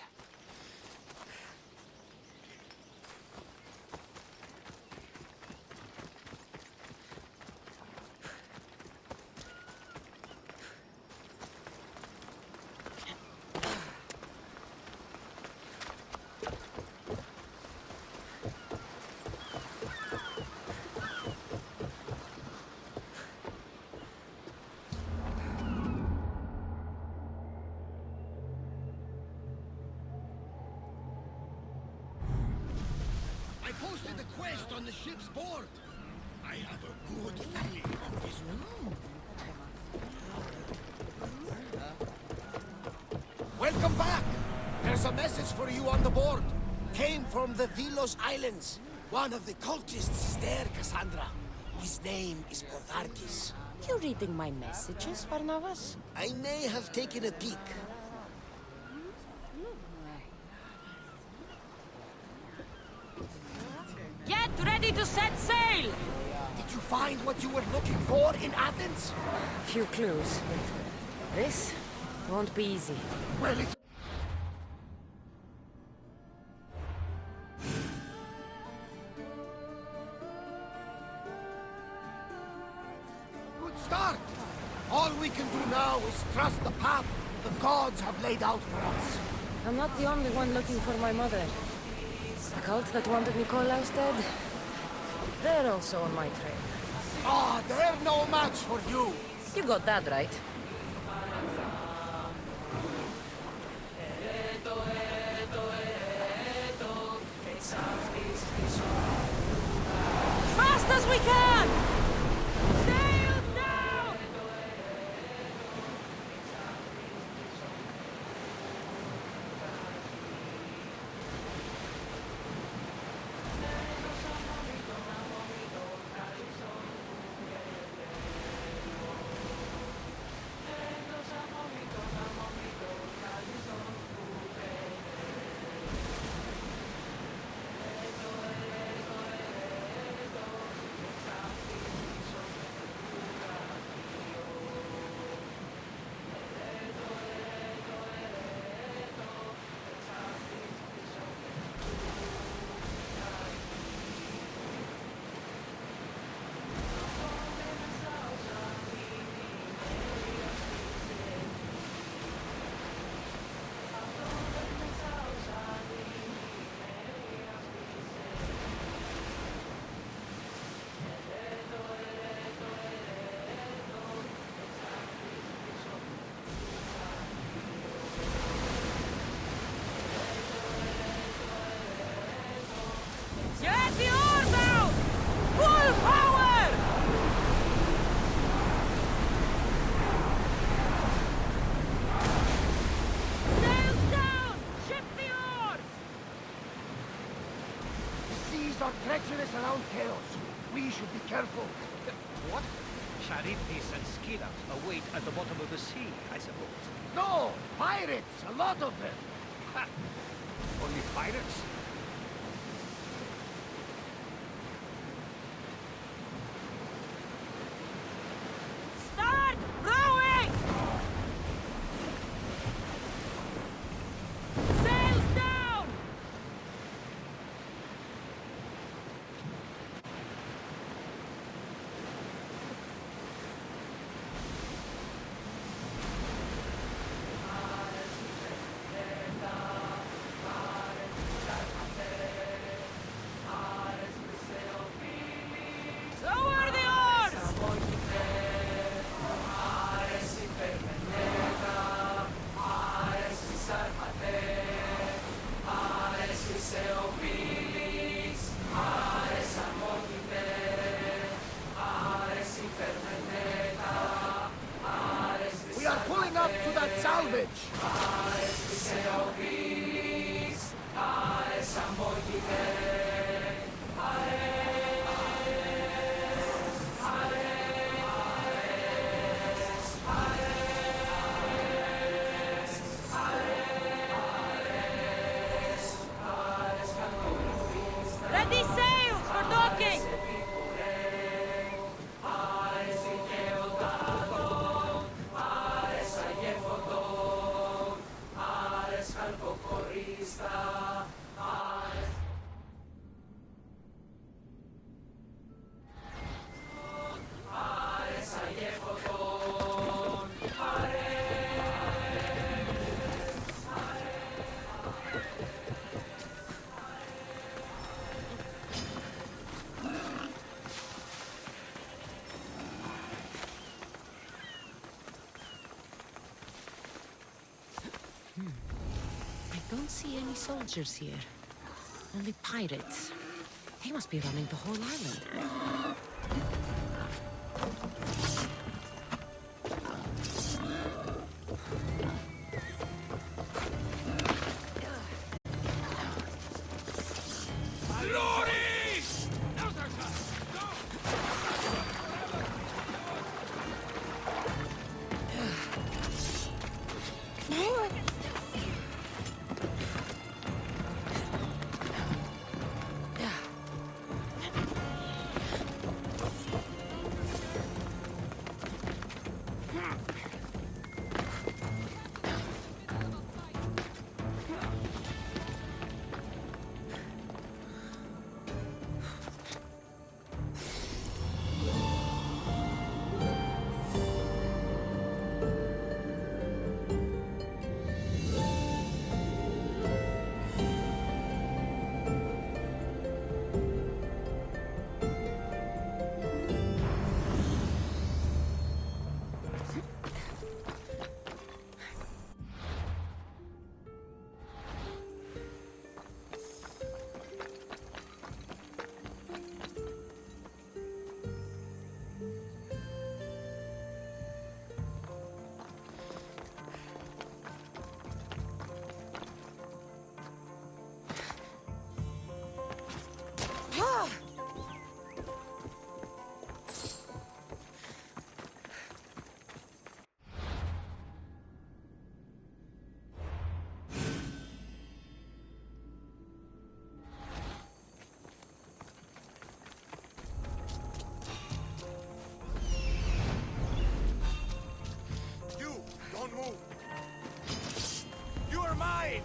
I posted the quest on the ship's board. I have a good feeling about this one. Welcome back. There's a message for you on the board. Came from the Vilos Islands. One of the cultists is there, Cassandra. His name is Portharkis. You reading my messages, Barnabas? I may have taken a peek. Get ready to set sail! Did you find what you were looking for in Athens? Few clues, but this won't be easy. Well, it's... Good start! All we can do now is trust the path the gods have laid out for us. I'm not the only one looking for my mother. The cult that wanted Nikolaus dead, they're also on my trail. Ah, they're no match for you. You got that right. Fast as we can! Sails down! Get the oars out! Full power! Sails down! Ship the oars! The seas are treacherous around Chaos. We should be careful. What? Charybdis and Scylla await at the bottom of the sea, I suppose. No! Pirates! A lot of them! Ha! Only pirates? Start rowing! Sails down! any soldiers here. Only pirates. They must be running the whole island. Don't move! You are mine!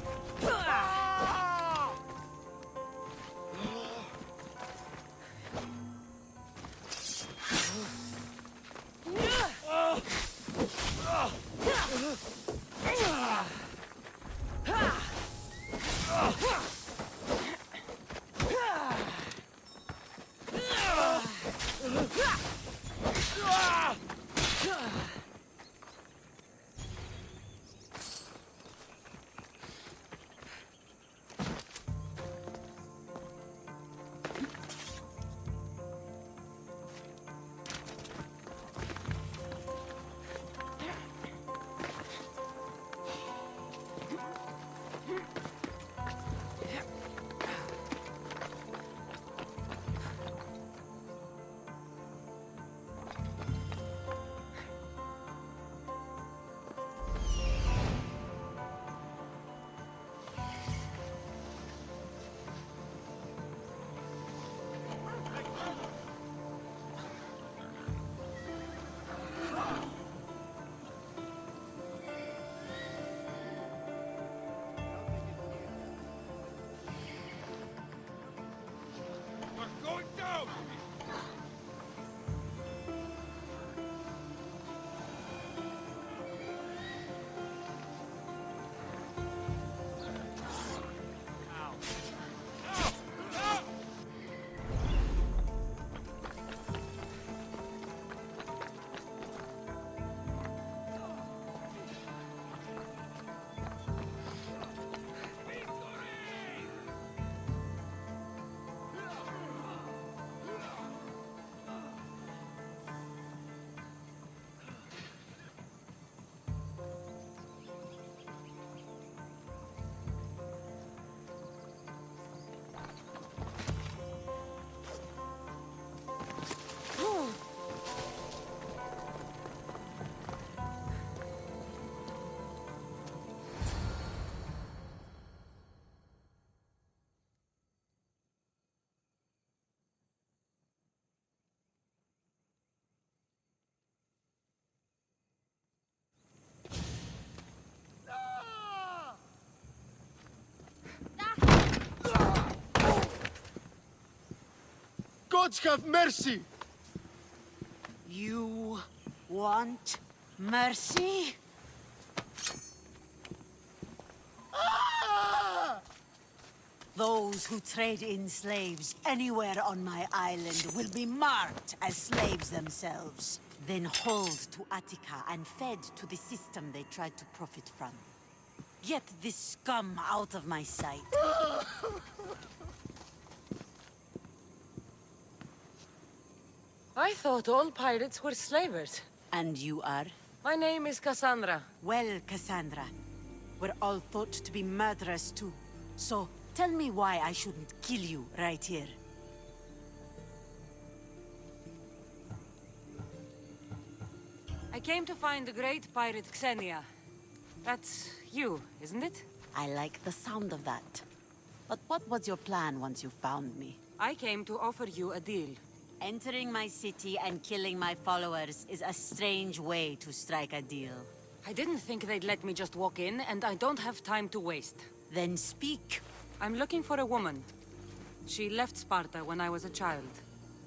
Gods have mercy! You want mercy? Those who trade in slaves anywhere on my island will be marked as slaves themselves, then hauled to Attica and fed to the system they tried to profit from. Get this scum out of my sight. I thought all pirates were slavers. And you are? My name is Cassandra. Well, Cassandra, we're all thought to be murderers too. So, tell me why I shouldn't kill you right here. I came to find the great pirate Xenia. That's you, isn't it? I like the sound of that. But what was your plan once you found me? I came to offer you a deal. Entering my city and killing my followers is a strange way to strike a deal. I didn't think they'd let me just walk in, and I don't have time to waste. Then speak. I'm looking for a woman. She left Sparta when I was a child.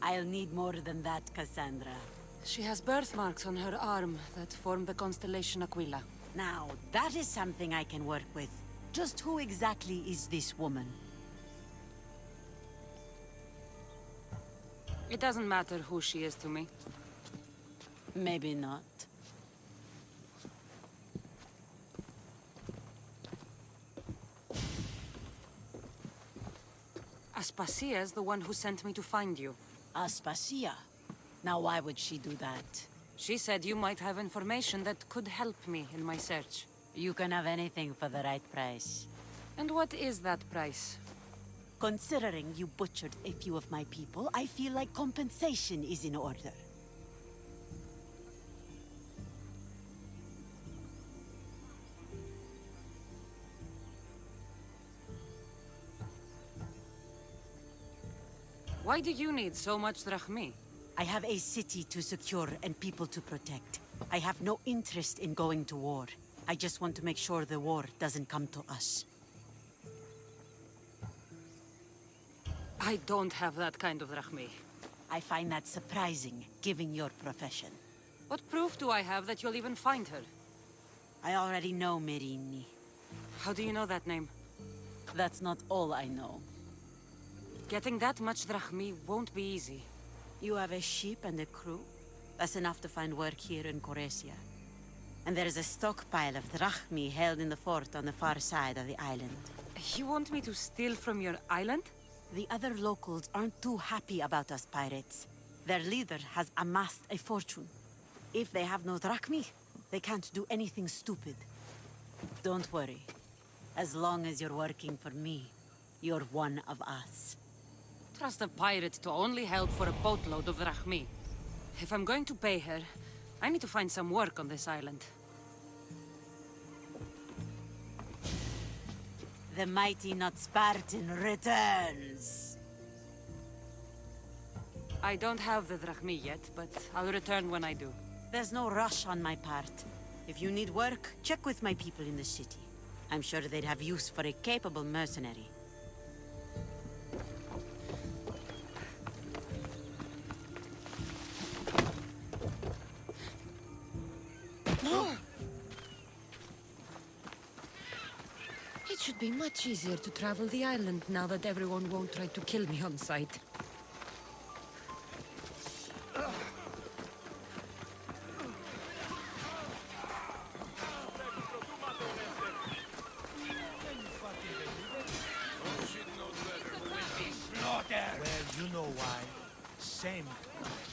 I'll need more than that, Cassandra. She has birthmarks on her arm that form the constellation Aquila. Now, that is something I can work with. Just who exactly is this woman? It doesn't matter who she is to me. Maybe not. Aspasia's the one who sent me to find you. Aspasia? Now why would she do that? She said you might have information that could help me in my search. You can have anything for the right price. And what is that price? Considering you butchered a few of my people, I feel like compensation is in order. Why do you need so much drachmi? I have a city to secure and people to protect. I have no interest in going to war. I just want to make sure the war doesn't come to us. I don't have that kind of drachmi. I find that surprising, given your profession. What proof do I have that you'll even find her? I already know Merini. How do you know that name? That's not all I know. Getting that much drachmi won't be easy. You have a ship and a crew? That's enough to find work here in Coresia. And there is a stockpile of drachmi held in the fort on the far side of the island. You want me to steal from your island? The other locals aren't too happy about us pirates. Their leader has amassed a fortune. If they have no drachmi, they can't do anything stupid. Don't worry. As long as you're working for me, you're one of us. Trust a pirate to only help for a boatload of drachmi. If I'm going to pay her, I need to find some work on this island. The mighty not Spartan returns! I don't have the drachmi yet, but I'll return when I do. There's no rush on my part. If you need work, check with my people in the city. I'm sure they'd have use for a capable mercenary. It should be much easier to travel the island now that everyone won't try to kill me on sight. Well, you know why. Same.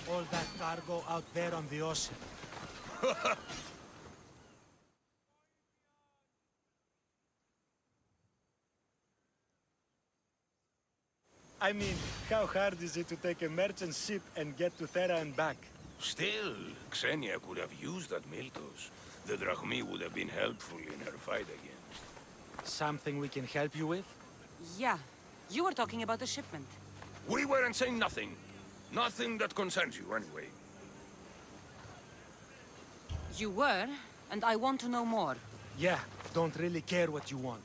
All that cargo out there on the ocean. I mean, how hard is it to take a merchant ship and get to Thera and back? Still, Xenia could have used that Miltos. The drachmi would have been helpful in her fight against. Something we can help you with? Yeah, you were talking about a shipment. We weren't saying nothing. Nothing that concerns you, anyway. You were, and I want to know more. Yeah, don't really care what you want.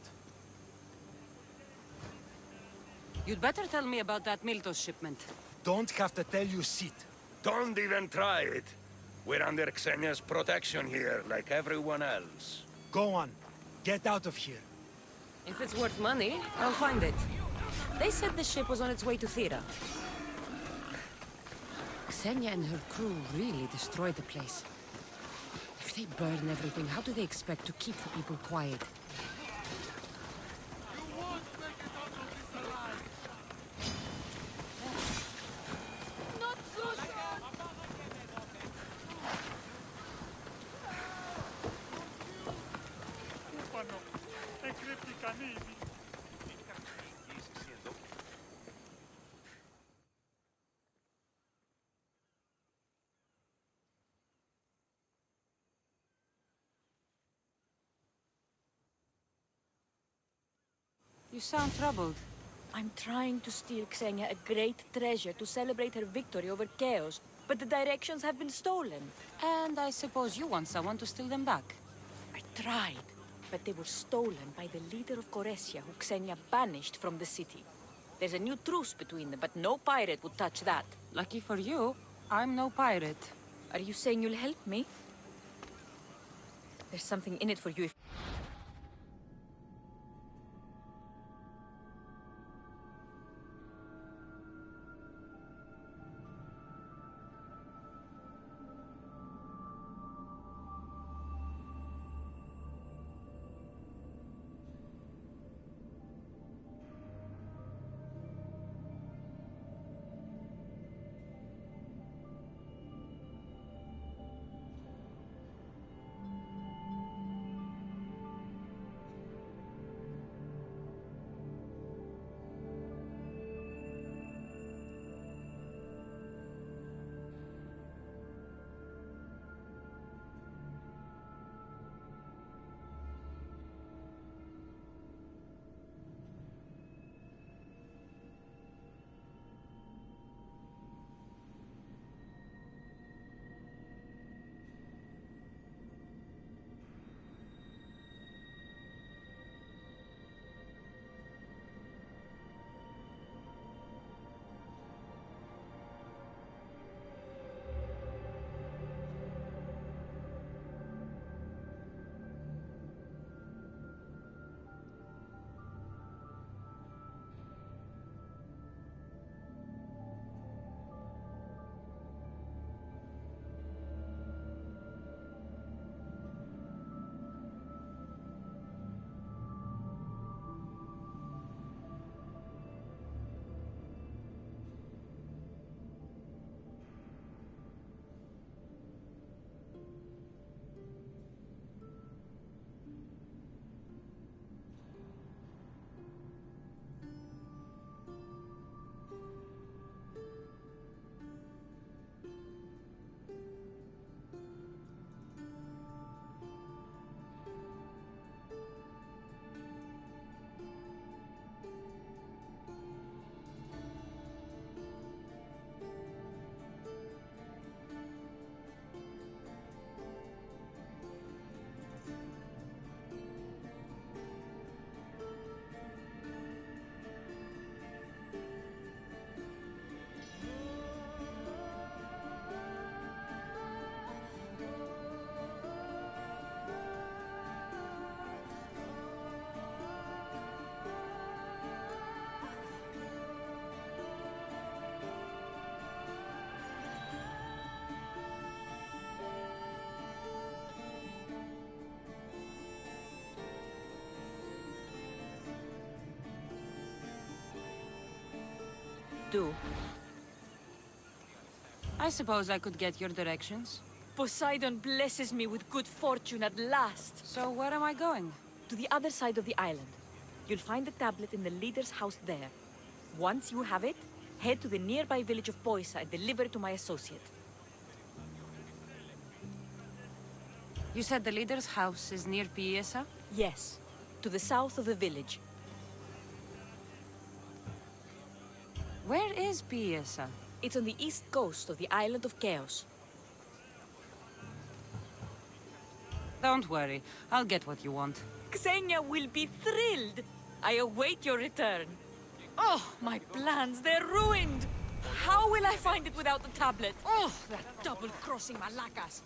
You'd better tell me about that Miltos shipment. Don't have to tell you shit. Don't even try it. We're under Xenia's protection here, like everyone else. Go on. Get out of here. If it's worth money, I'll find it. They said the ship was on its way to Thera. Xenia and her crew really destroyed the place. If they burn everything, how do they expect to keep the people quiet? You sound troubled. I'm trying to steal Xenia a great treasure to celebrate her victory over Chaos, but the directions have been stolen. And I suppose you want someone to steal them back. I tried, but they were stolen by the leader of Goresia, who Xenia banished from the city. There's a new truce between them, but no pirate would touch that. Lucky for you, I'm no pirate. Are you saying you'll help me? There's something in it for you if... Do. I suppose I could get your directions. Poseidon blesses me with good fortune at last. So where am I going? To the other side of the island. You'll find the tablet in the leader's house there. Once you have it, head to the nearby village of Poisa and deliver it to my associate. You said the leader's house is near Piesa? Yes, to the south of the village. Where is Piesa? It's on the east coast of the island of Chaos. Don't worry, I'll get what you want. Xenia will be thrilled. I await your return. Oh, my plans, they're ruined. How will I find it without the tablet? Oh, that double-crossing malacas.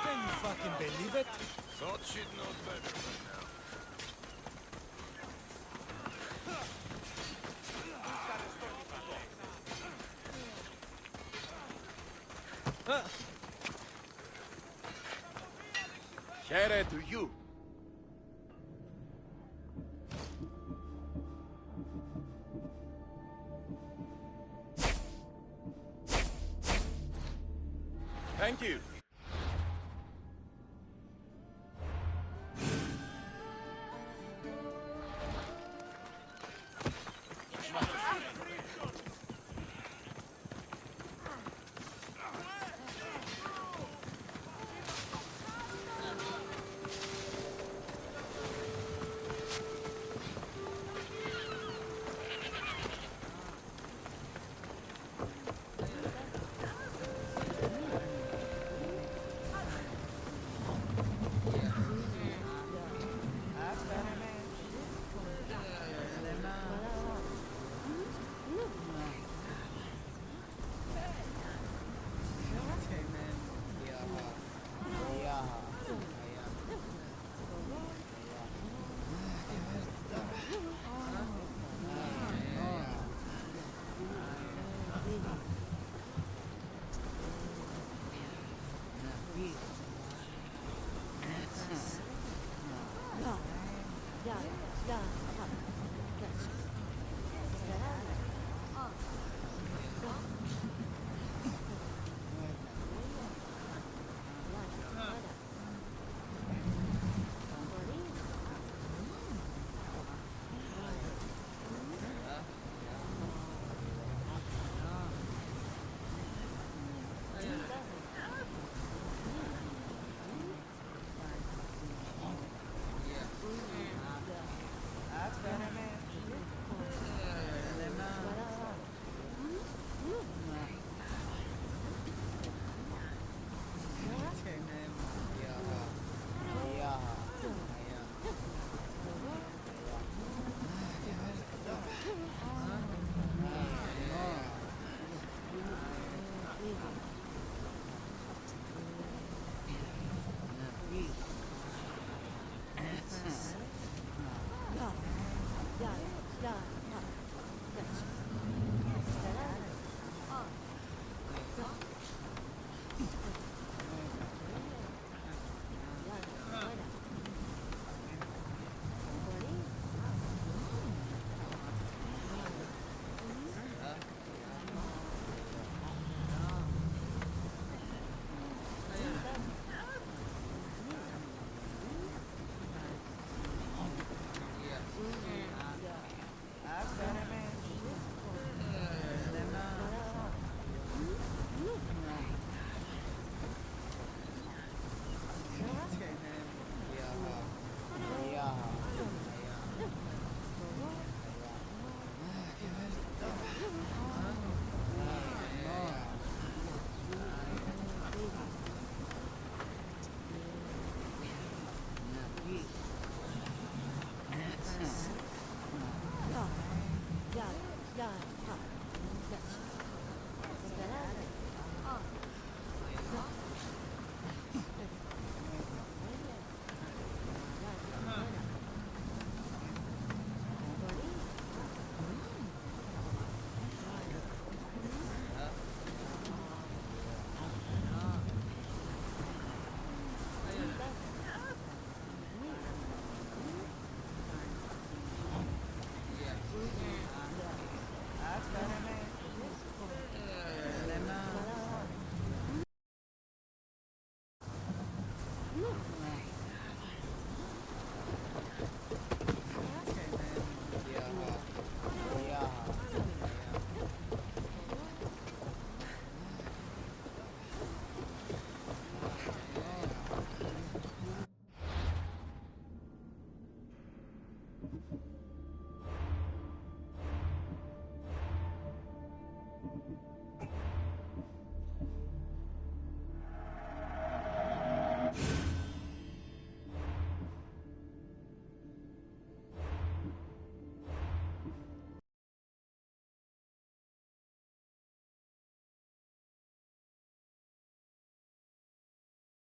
Can you fucking believe it? Thought she'd know better by now. Here to you. Thank you.